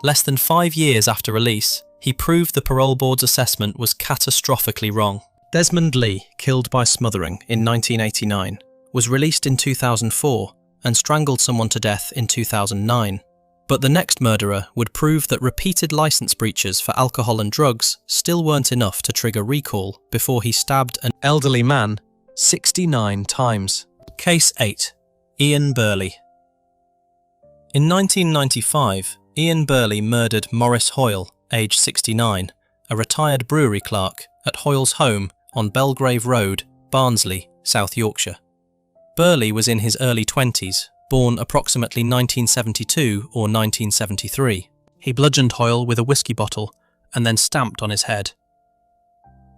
Less than 5 years after release, he proved the parole board's assessment was catastrophically wrong. Desmond Lee, killed by smothering in 1989, was released in 2004 and strangled someone to death in 2009. But the next murderer would prove that repeated license breaches for alcohol and drugs still weren't enough to trigger recall before he stabbed an elderly man 69 times. Case 8. Ian Burley. In 1995, Ian Burley murdered Maurice Hoyle, aged 69, a retired brewery clerk, at Hoyle's home on Belgrave Road, Barnsley, South Yorkshire. Burley was in his early 20s, born approximately 1972 or 1973. He bludgeoned Hoyle with a whiskey bottle and then stamped on his head.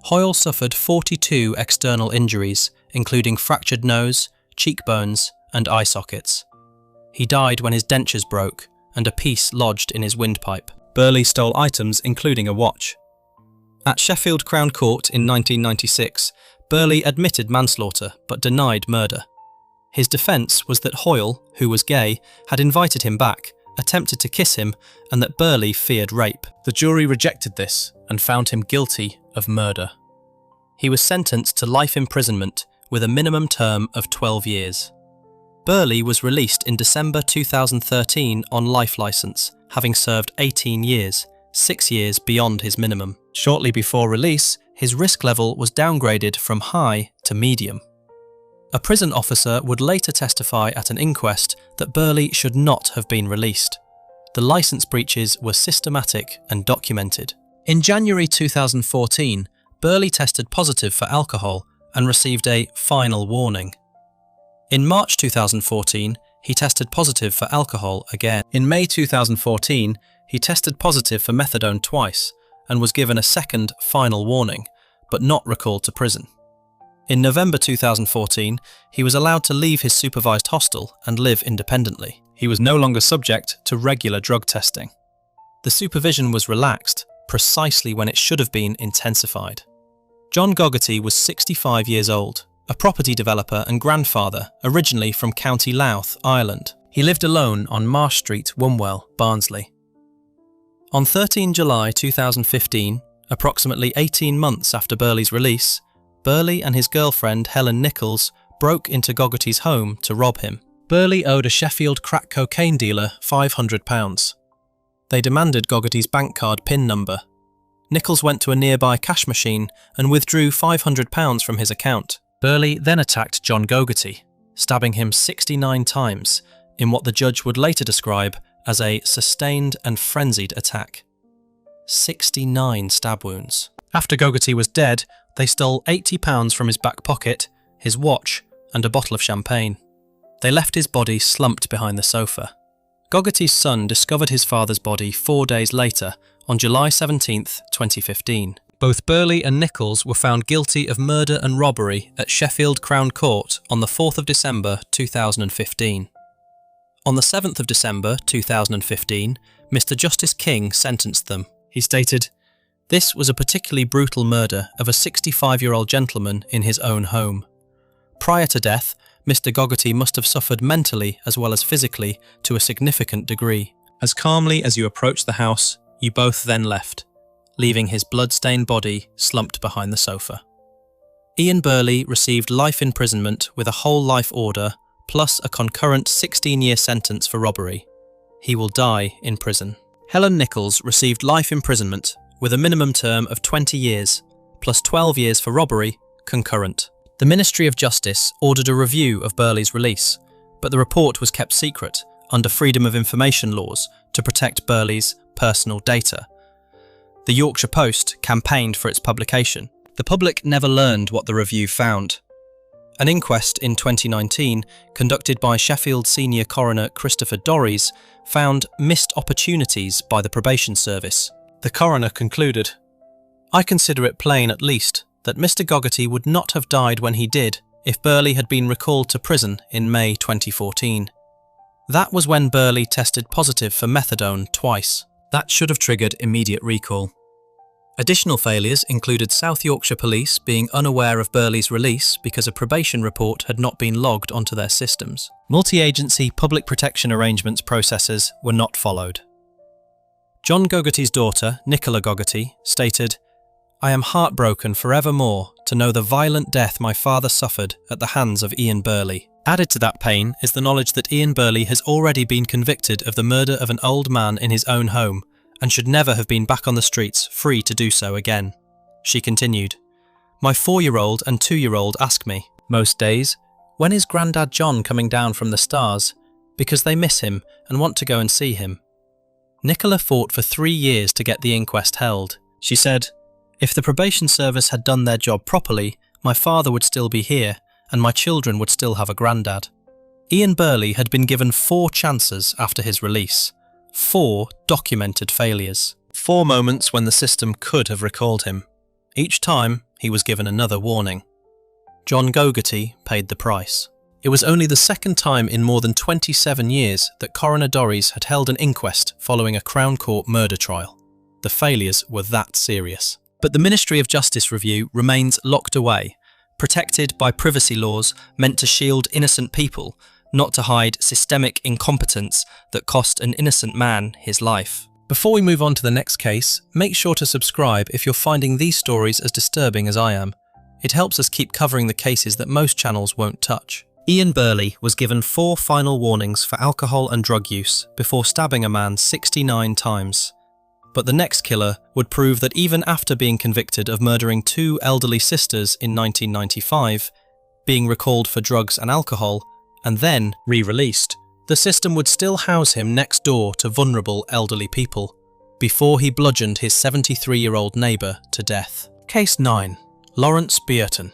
Hoyle suffered 42 external injuries, including fractured nose, cheekbones and eye sockets. He died when his dentures broke and a piece lodged in his windpipe. Burley stole items including a watch. At Sheffield Crown Court in 1996, Burley admitted manslaughter but denied murder. His defence was that Hoyle, who was gay, had invited him back, attempted to kiss him, and that Burley feared rape. The jury rejected this and found him guilty of murder. He was sentenced to life imprisonment with a minimum term of 12 years. Burley was released in December 2013 on life licence, having served 18 years, 6 years beyond his minimum. Shortly before release, his risk level was downgraded from high to medium. A prison officer would later testify at an inquest that Burley should not have been released. The licence breaches were systematic and documented. In January 2014, Burley tested positive for alcohol and received a final warning. In March 2014, he tested positive for alcohol again. In May 2014, he tested positive for methadone twice and was given a second final warning, but not recalled to prison. In November 2014, he was allowed to leave his supervised hostel and live independently. He was no longer subject to regular drug testing. The supervision was relaxed, precisely when it should have been intensified. John Gogarty was 65 years old, a property developer and grandfather, originally from County Louth, Ireland. He lived alone on Marsh Street, Wombwell, Barnsley. On 13 July 2015, approximately 18 months after Burley's release, Burley and his girlfriend Helen Nichols broke into Gogarty's home to rob him. Burley owed a Sheffield crack cocaine dealer £500. They demanded Gogarty's bank card PIN number. Nichols went to a nearby cash machine and withdrew £500 from his account. Burley then attacked John Gogarty, stabbing him 69 times in what the judge would later describe as a sustained and frenzied attack. 69 stab wounds. After Gogarty was dead, they stole £80 from his back pocket, his watch, and a bottle of champagne. They left his body slumped behind the sofa. Gogarty's son discovered his father's body 4 days later, on July 17, 2015. Both Burley and Nichols were found guilty of murder and robbery at Sheffield Crown Court on the 4th of December 2015. On the 7th of December 2015, Mr. Justice King sentenced them. He stated, "This was a particularly brutal murder of a 65-year-old gentleman in his own home. Prior to death, Mr. Gogarty must have suffered mentally as well as physically to a significant degree. As calmly as you approached the house, you both then left, leaving his blood-stained body slumped behind the sofa." Ian Burley received life imprisonment with a whole life order plus a concurrent 16-year sentence for robbery. He will die in prison. Helen Nichols received life imprisonment with a minimum term of 20 years plus 12 years for robbery, concurrent. The Ministry of Justice ordered a review of Burley's release, but the report was kept secret under Freedom of Information laws to protect Burley's personal data. The Yorkshire Post campaigned for its publication. The public never learned what the review found. An inquest in 2019, conducted by Sheffield senior coroner Christopher Dorries, found missed opportunities by the probation service. The coroner concluded, "I consider it plain at least that Mr. Gogarty would not have died when he did if Burley had been recalled to prison in May 2014. That was when Burley tested positive for methadone twice. That should have triggered immediate recall." Additional failures included South Yorkshire Police being unaware of Burley's release because a probation report had not been logged onto their systems. Multi-agency public protection arrangements processes were not followed. John Gogarty's daughter, Nicola Gogarty, stated, "I am heartbroken forevermore to know the violent death my father suffered at the hands of Ian Burley. Added to that pain is the knowledge that Ian Burley has already been convicted of the murder of an old man in his own home, and should never have been back on the streets free to do so again." She continued, "My 4-year-old and 2-year-old ask me, most days, when is Grandad John coming down from the stars? Because they miss him and want to go and see him." Nicola fought for 3 years to get the inquest held. She said, "If the probation service had done their job properly, my father would still be here and my children would still have a grandad." Ian Burley had been given 4 chances after his release. 4 documented failures. 4 moments when the system could have recalled him. Each time, he was given another warning. John Gogarty paid the price. It was only the second time in more than 27 years that Coroner Dorries had held an inquest following a Crown Court murder trial. The failures were that serious. But the Ministry of Justice review remains locked away, protected by privacy laws meant to shield innocent people, not to hide systemic incompetence that cost an innocent man his life. Before we move on to the next case, make sure to subscribe if you're finding these stories as disturbing as I am. It helps us keep covering the cases that most channels won't touch. Ian Burley was given 4 final warnings for alcohol and drug use before stabbing a man 69 times. But the next killer would prove that even after being convicted of murdering 2 elderly sisters in 1995, being recalled for drugs and alcohol, and then re-released, the system would still house him next door to vulnerable elderly people, before he bludgeoned his 73-year-old neighbour to death. Case 9. Lawrence Beerton.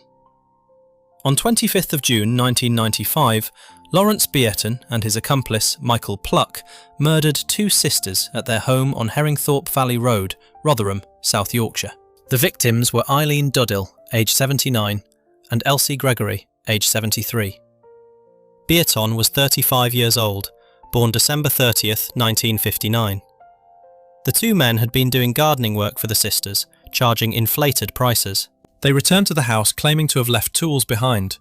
On 25th of June 1995, Lawrence Beerton and his accomplice, Michael Pluck, murdered 2 sisters at their home on Herringthorpe Valley Road, Rotherham, South Yorkshire. The victims were Eileen Duddell, aged 79, and Elsie Gregory, aged 73. Beerton was 35 years old, born December 30th, 1959. The 2 men had been doing gardening work for the sisters, charging inflated prices. They returned to the house claiming to have left tools behind.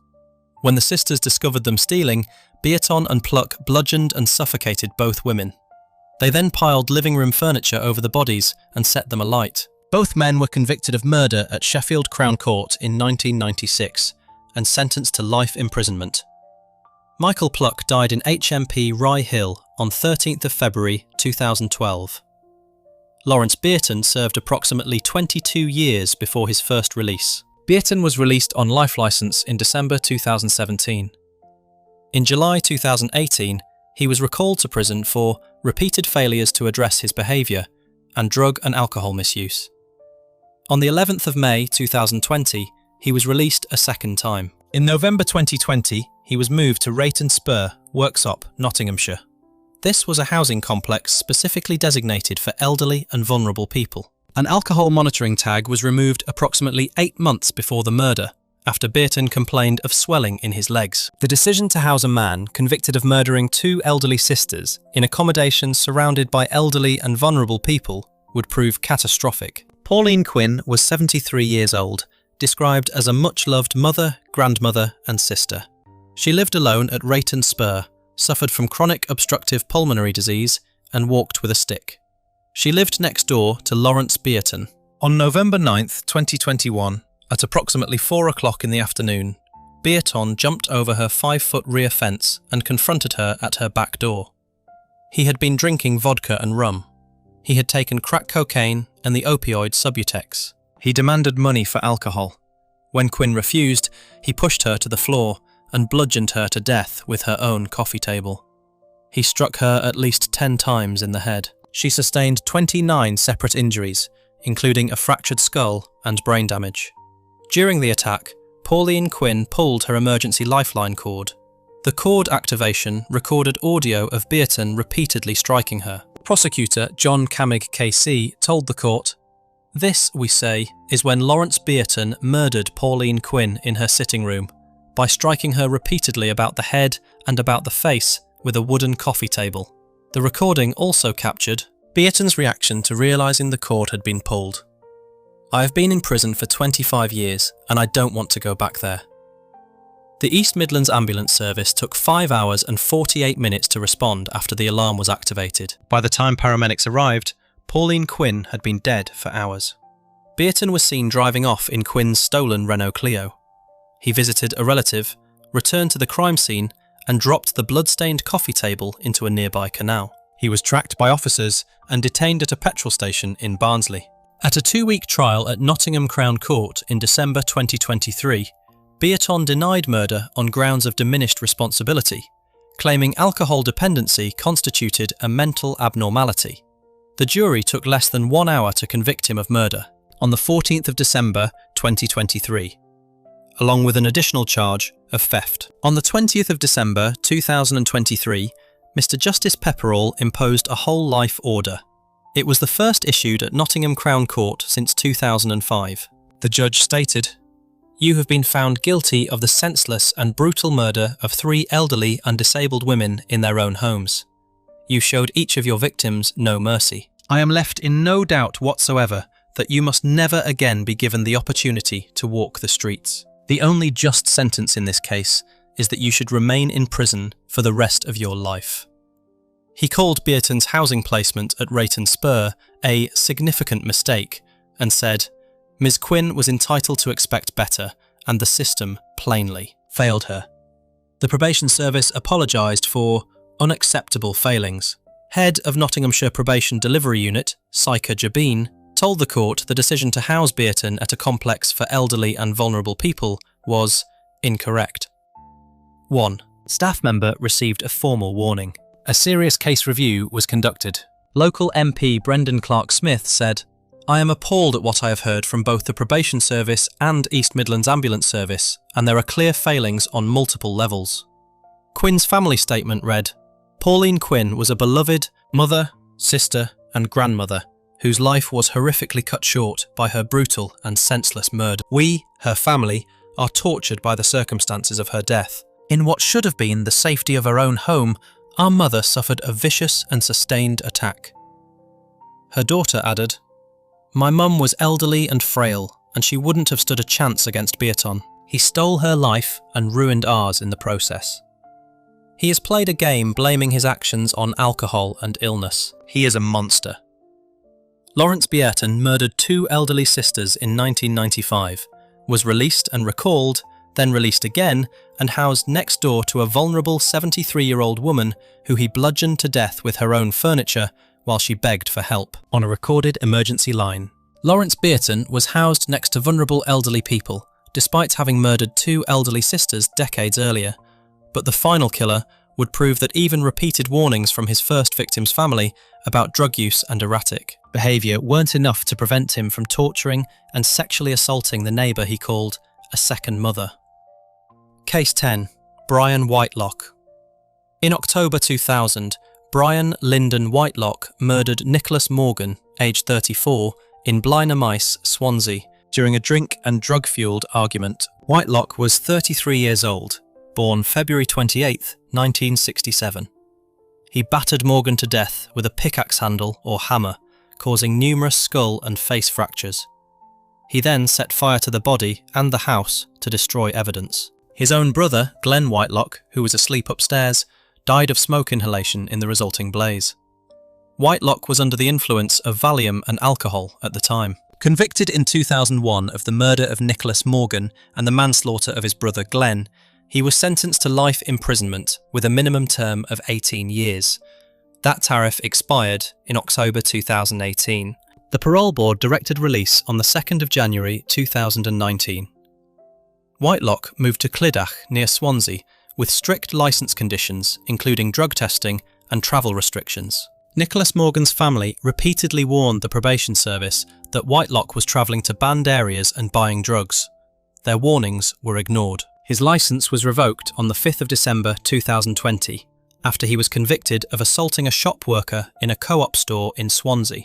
When the sisters discovered them stealing, Beerton and Pluck bludgeoned and suffocated both women. They then piled living room furniture over the bodies and set them alight. Both men were convicted of murder at Sheffield Crown Court in 1996 and sentenced to life imprisonment. Michael Pluck died in HMP Rye Hill on 13th of February 2012. Lawrence Beerton served approximately 22 years before his first release. Beerton was released on life licence in December 2017. In July 2018, he was recalled to prison for repeated failures to address his behaviour and drug and alcohol misuse. On the 11th of May 2020, he was released a second time. In November 2020, he was moved to Rayton Spur, Worksop, Nottinghamshire. This was a housing complex specifically designated for elderly and vulnerable people. An alcohol monitoring tag was removed approximately 8 months before the murder, after Beerton complained of swelling in his legs. The decision to house a man convicted of murdering 2 elderly sisters in accommodation surrounded by elderly and vulnerable people would prove catastrophic. Pauline Quinn was 73 years old, described as a much-loved mother, grandmother and sister. She lived alone at Rayton Spur, suffered from chronic obstructive pulmonary disease and walked with a stick. She lived next door to Lawrence Beerton. On November 9th, 2021, at approximately 4 o'clock in the afternoon, Beerton jumped over her 5-foot rear fence and confronted her at her back door. He had been drinking vodka and rum. He had taken crack cocaine and the opioid Subutex. He demanded money for alcohol. When Quinn refused, he pushed her to the floor and bludgeoned her to death with her own coffee table. He struck her at least 10 times in the head. She sustained 29 separate injuries, including a fractured skull and brain damage. During the attack, Pauline Quinn pulled her emergency lifeline cord. The cord activation recorded audio of Beerton repeatedly striking her. Prosecutor John Camig KC told the court, "This, we say, is when Lawrence Beerton murdered Pauline Quinn in her sitting room by striking her repeatedly about the head and about the face with a wooden coffee table." The recording also captured Beerton's reaction to realising the cord had been pulled. "I have been in prison for 25 years and I don't want to go back there." The East Midlands Ambulance Service took 5 hours and 48 minutes to respond after the alarm was activated. By the time paramedics arrived, Pauline Quinn had been dead for hours. Beerton was seen driving off in Quinn's stolen Renault Clio. He visited a relative, returned to the crime scene and dropped the blood-stained coffee table into a nearby canal. He was tracked by officers and detained at a petrol station in Barnsley. At a 2-week trial at Nottingham Crown Court in December 2023, Beerton denied murder on grounds of diminished responsibility, claiming alcohol dependency constituted a mental abnormality. The jury took less than 1 hour to convict him of murder on the 14th of December 2023, along with an additional charge of theft. On the 20th of December 2023, Mr. Justice Pepperell imposed a whole life order. It was the first issued at Nottingham Crown Court since 2005. The judge stated, "You have been found guilty of the senseless and brutal murder of 3 elderly and disabled women in their own homes. You showed each of your victims no mercy. I am left in no doubt whatsoever that you must never again be given the opportunity to walk the streets. The only just sentence in this case is that you should remain in prison for the rest of your life." He called Beerton's housing placement at Rayton Spur a significant mistake and said, "Ms. Quinn was entitled to expect better, and the system plainly failed her." The probation service apologised for unacceptable failings. Head of Nottinghamshire Probation Delivery Unit, Saika Jabin, told the court the decision to house Beerton at a complex for elderly and vulnerable people was incorrect. 1. Staff member received a formal warning. A serious case review was conducted. Local MP Brendan Clark-Smith said, "I am appalled at what I have heard from both the Probation Service and East Midlands Ambulance Service, and there are clear failings on multiple levels." Quinn's family statement read, "Pauline Quinn was a beloved mother, sister and grandmother whose life was horrifically cut short by her brutal and senseless murder. We, her family, are tortured by the circumstances of her death. In what should have been the safety of her own home, our mother suffered a vicious and sustained attack." Her daughter added, "My mum was elderly and frail, and she wouldn't have stood a chance against Beerton. He stole her life and ruined ours in the process. He has played a game blaming his actions on alcohol and illness. He is a monster." Lawrence Beerton murdered 2 elderly sisters in 1995, was released and recalled, then released again, and housed next door to a vulnerable 73-year-old woman who he bludgeoned to death with her own furniture while she begged for help on a recorded emergency line. Lawrence Beerton was housed next to vulnerable elderly people, despite having murdered 2 elderly sisters decades earlier. But the final killer would prove that even repeated warnings from his first victim's family about drug use and erratic behaviour weren't enough to prevent him from torturing and sexually assaulting the neighbour he called a second mother. Case 10. Brian Whitelock. In October 2000, Brian Lyndon Whitelock murdered Nicholas Morgan, aged 34, in Blaenau Mice, Swansea, during a drink and drug-fuelled argument. Whitelock was 33 years old, born February 28, 1967. He battered Morgan to death with a pickaxe handle or hammer, causing numerous skull and face fractures. He then set fire to the body and the house to destroy evidence. His own brother, Glenn Whitelock, who was asleep upstairs, died of smoke inhalation in the resulting blaze. Whitelock was under the influence of Valium and alcohol at the time. Convicted in 2001 of the murder of Nicholas Morgan and the manslaughter of his brother Glenn, he was sentenced to life imprisonment with a minimum term of 18 years. That tariff expired in October 2018. The parole board directed release on the 2nd of January 2019. Whitelock moved to Clydach near Swansea with strict licence conditions including drug testing and travel restrictions. Nicholas Morgan's family repeatedly warned the probation service that Whitelock was travelling to banned areas and buying drugs. Their warnings were ignored. His licence was revoked on the 5th of December 2020 after he was convicted of assaulting a shop worker in a co-op store in Swansea.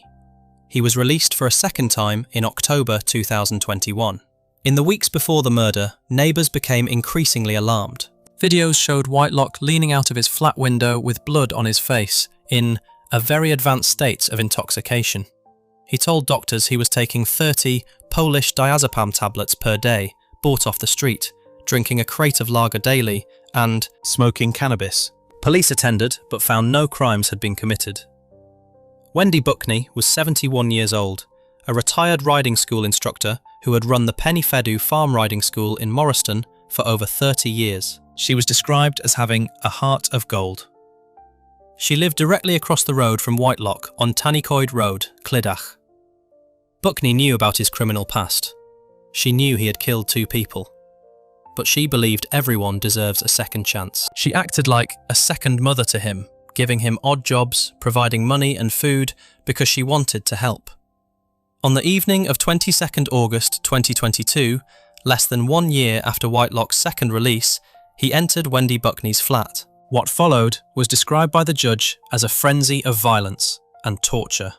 He was released for a second time in October 2021. In the weeks before the murder, neighbours became increasingly alarmed. Videos showed Whitelock leaning out of his flat window with blood on his face in a very advanced state of intoxication. He told doctors he was taking 30 Polish diazepam tablets per day, bought off the street, drinking a crate of lager daily, and smoking cannabis. Police attended, but found no crimes had been committed. Wendy Buckney was 71 years old, a retired riding school instructor who had run the Penny Fedu farm riding school in Morriston for over 30 years. She was described as having a heart of gold. She lived directly across the road from Whitelock on Tannycoid Road, Clydach. Buckney knew about his criminal past. She knew he had killed 2 people. But she believed everyone deserves a second chance. She acted like a second mother to him, giving him odd jobs, providing money and food because she wanted to help. On the evening of 22nd August 2022, less than 1 year after Whitelock's second release, he entered Wendy Buckney's flat. What followed was described by the judge as a frenzy of violence and torture.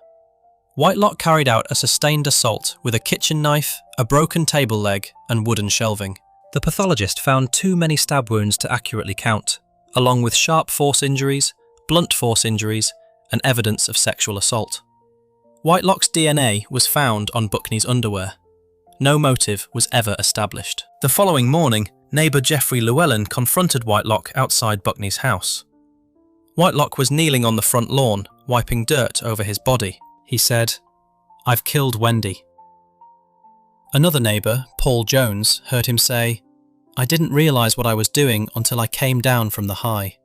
Whitelock carried out a sustained assault with a kitchen knife, a broken table leg, and wooden shelving. The pathologist found too many stab wounds to accurately count, along with sharp force injuries, blunt force injuries, and evidence of sexual assault. Whitelock's DNA was found on Buckney's underwear. No motive was ever established. The following morning, neighbour Jeffrey Llewellyn confronted Whitelock outside Buckney's house. Whitelock was kneeling on the front lawn, wiping dirt over his body. He said, "I've killed Wendy." Another neighbour, Paul Jones, heard him say, "I didn't realise what I was doing until I came down from the high."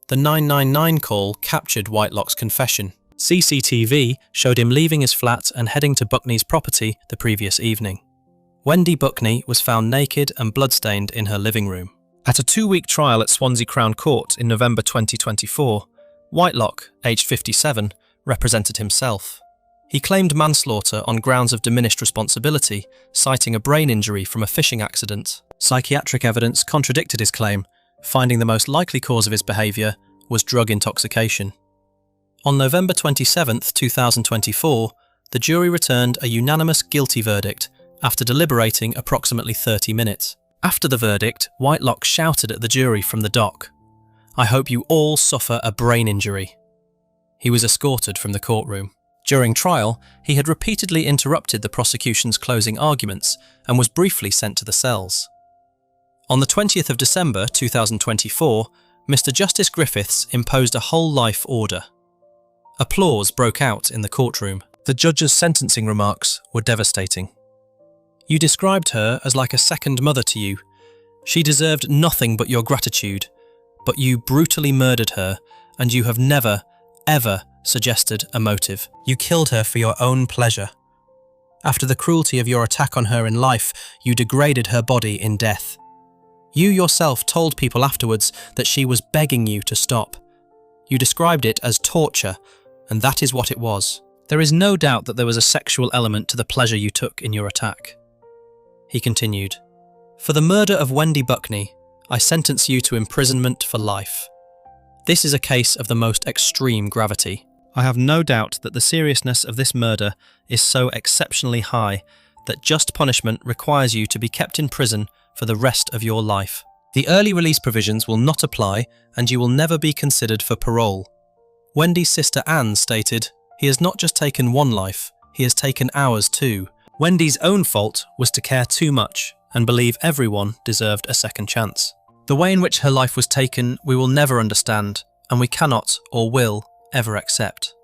The 999 call captured Whitelock's confession. CCTV showed him leaving his flat and heading to Buckney's property the previous evening. Wendy Buckney was found naked and bloodstained in her living room. At a 2-week trial at Swansea Crown Court in November 2024, Whitelock, aged 57, represented himself. He claimed manslaughter on grounds of diminished responsibility, citing a brain injury from a fishing accident. Psychiatric evidence contradicted his claim, finding the most likely cause of his behaviour was drug intoxication. On November 27, 2024, the jury returned a unanimous guilty verdict after deliberating approximately 30 minutes. After the verdict, Whitelock shouted at the jury from the dock, "I hope you all suffer a brain injury." He was escorted from the courtroom. During trial, he had repeatedly interrupted the prosecution's closing arguments and was briefly sent to the cells. On the 20th of December 2024, Mr. Justice Griffiths imposed a whole life order. Applause broke out in the courtroom. The judge's sentencing remarks were devastating. "You described her as like a second mother to you. She deserved nothing but your gratitude, but you brutally murdered her, and you have never, ever suggested a motive. You killed her for your own pleasure. After the cruelty of your attack on her in life, you degraded her body in death. You yourself told people afterwards that she was begging you to stop. You described it as torture, and that is what it was. There is no doubt that there was a sexual element to the pleasure you took in your attack." He continued, "For the murder of Wendy Buckney, I sentence you to imprisonment for life. This is a case of the most extreme gravity. I have no doubt that the seriousness of this murder is so exceptionally high that just punishment requires you to be kept in prison for the rest of your life. The early release provisions will not apply and you will never be considered for parole." Wendy's sister Anne stated, He has not just taken one life, he has taken ours too. Wendy's own fault was to care too much and believe everyone deserved a second chance. The way in which her life was taken we will never understand, and we cannot or will ever accept.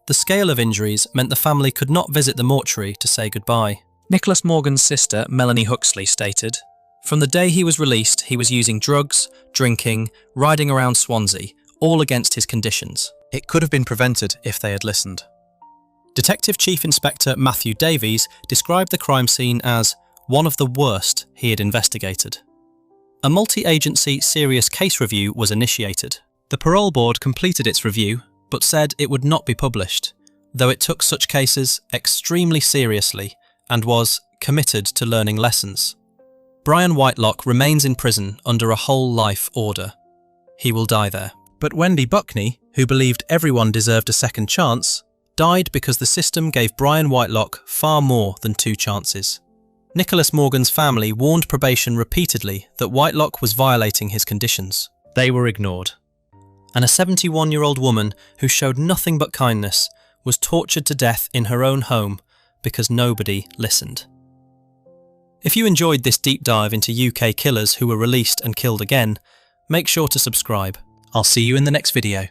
The scale of injuries meant the family could not visit the mortuary to say goodbye. Nicholas Morgan's sister, Melanie Huxley, stated, "From the day he was released, he was using drugs, drinking, riding around Swansea, all against his conditions. It could have been prevented if they had listened." Detective Chief Inspector Matthew Davies described the crime scene as one of the worst he had investigated. A multi-agency serious case review was initiated. The parole board completed its review, but said it would not be published, though it took such cases extremely seriously and was committed to learning lessons. Brian Whitelock remains in prison under a whole life order. He will die there. But Wendy Buckney, who believed everyone deserved a second chance, died because the system gave Brian Whitelock far more than 2 chances. Nicholas Morgan's family warned probation repeatedly that Whitelock was violating his conditions. They were ignored. And a 71-year-old woman who showed nothing but kindness was tortured to death in her own home because nobody listened. If you enjoyed this deep dive into UK killers who were released and killed again, make sure to subscribe. I'll see you in the next video.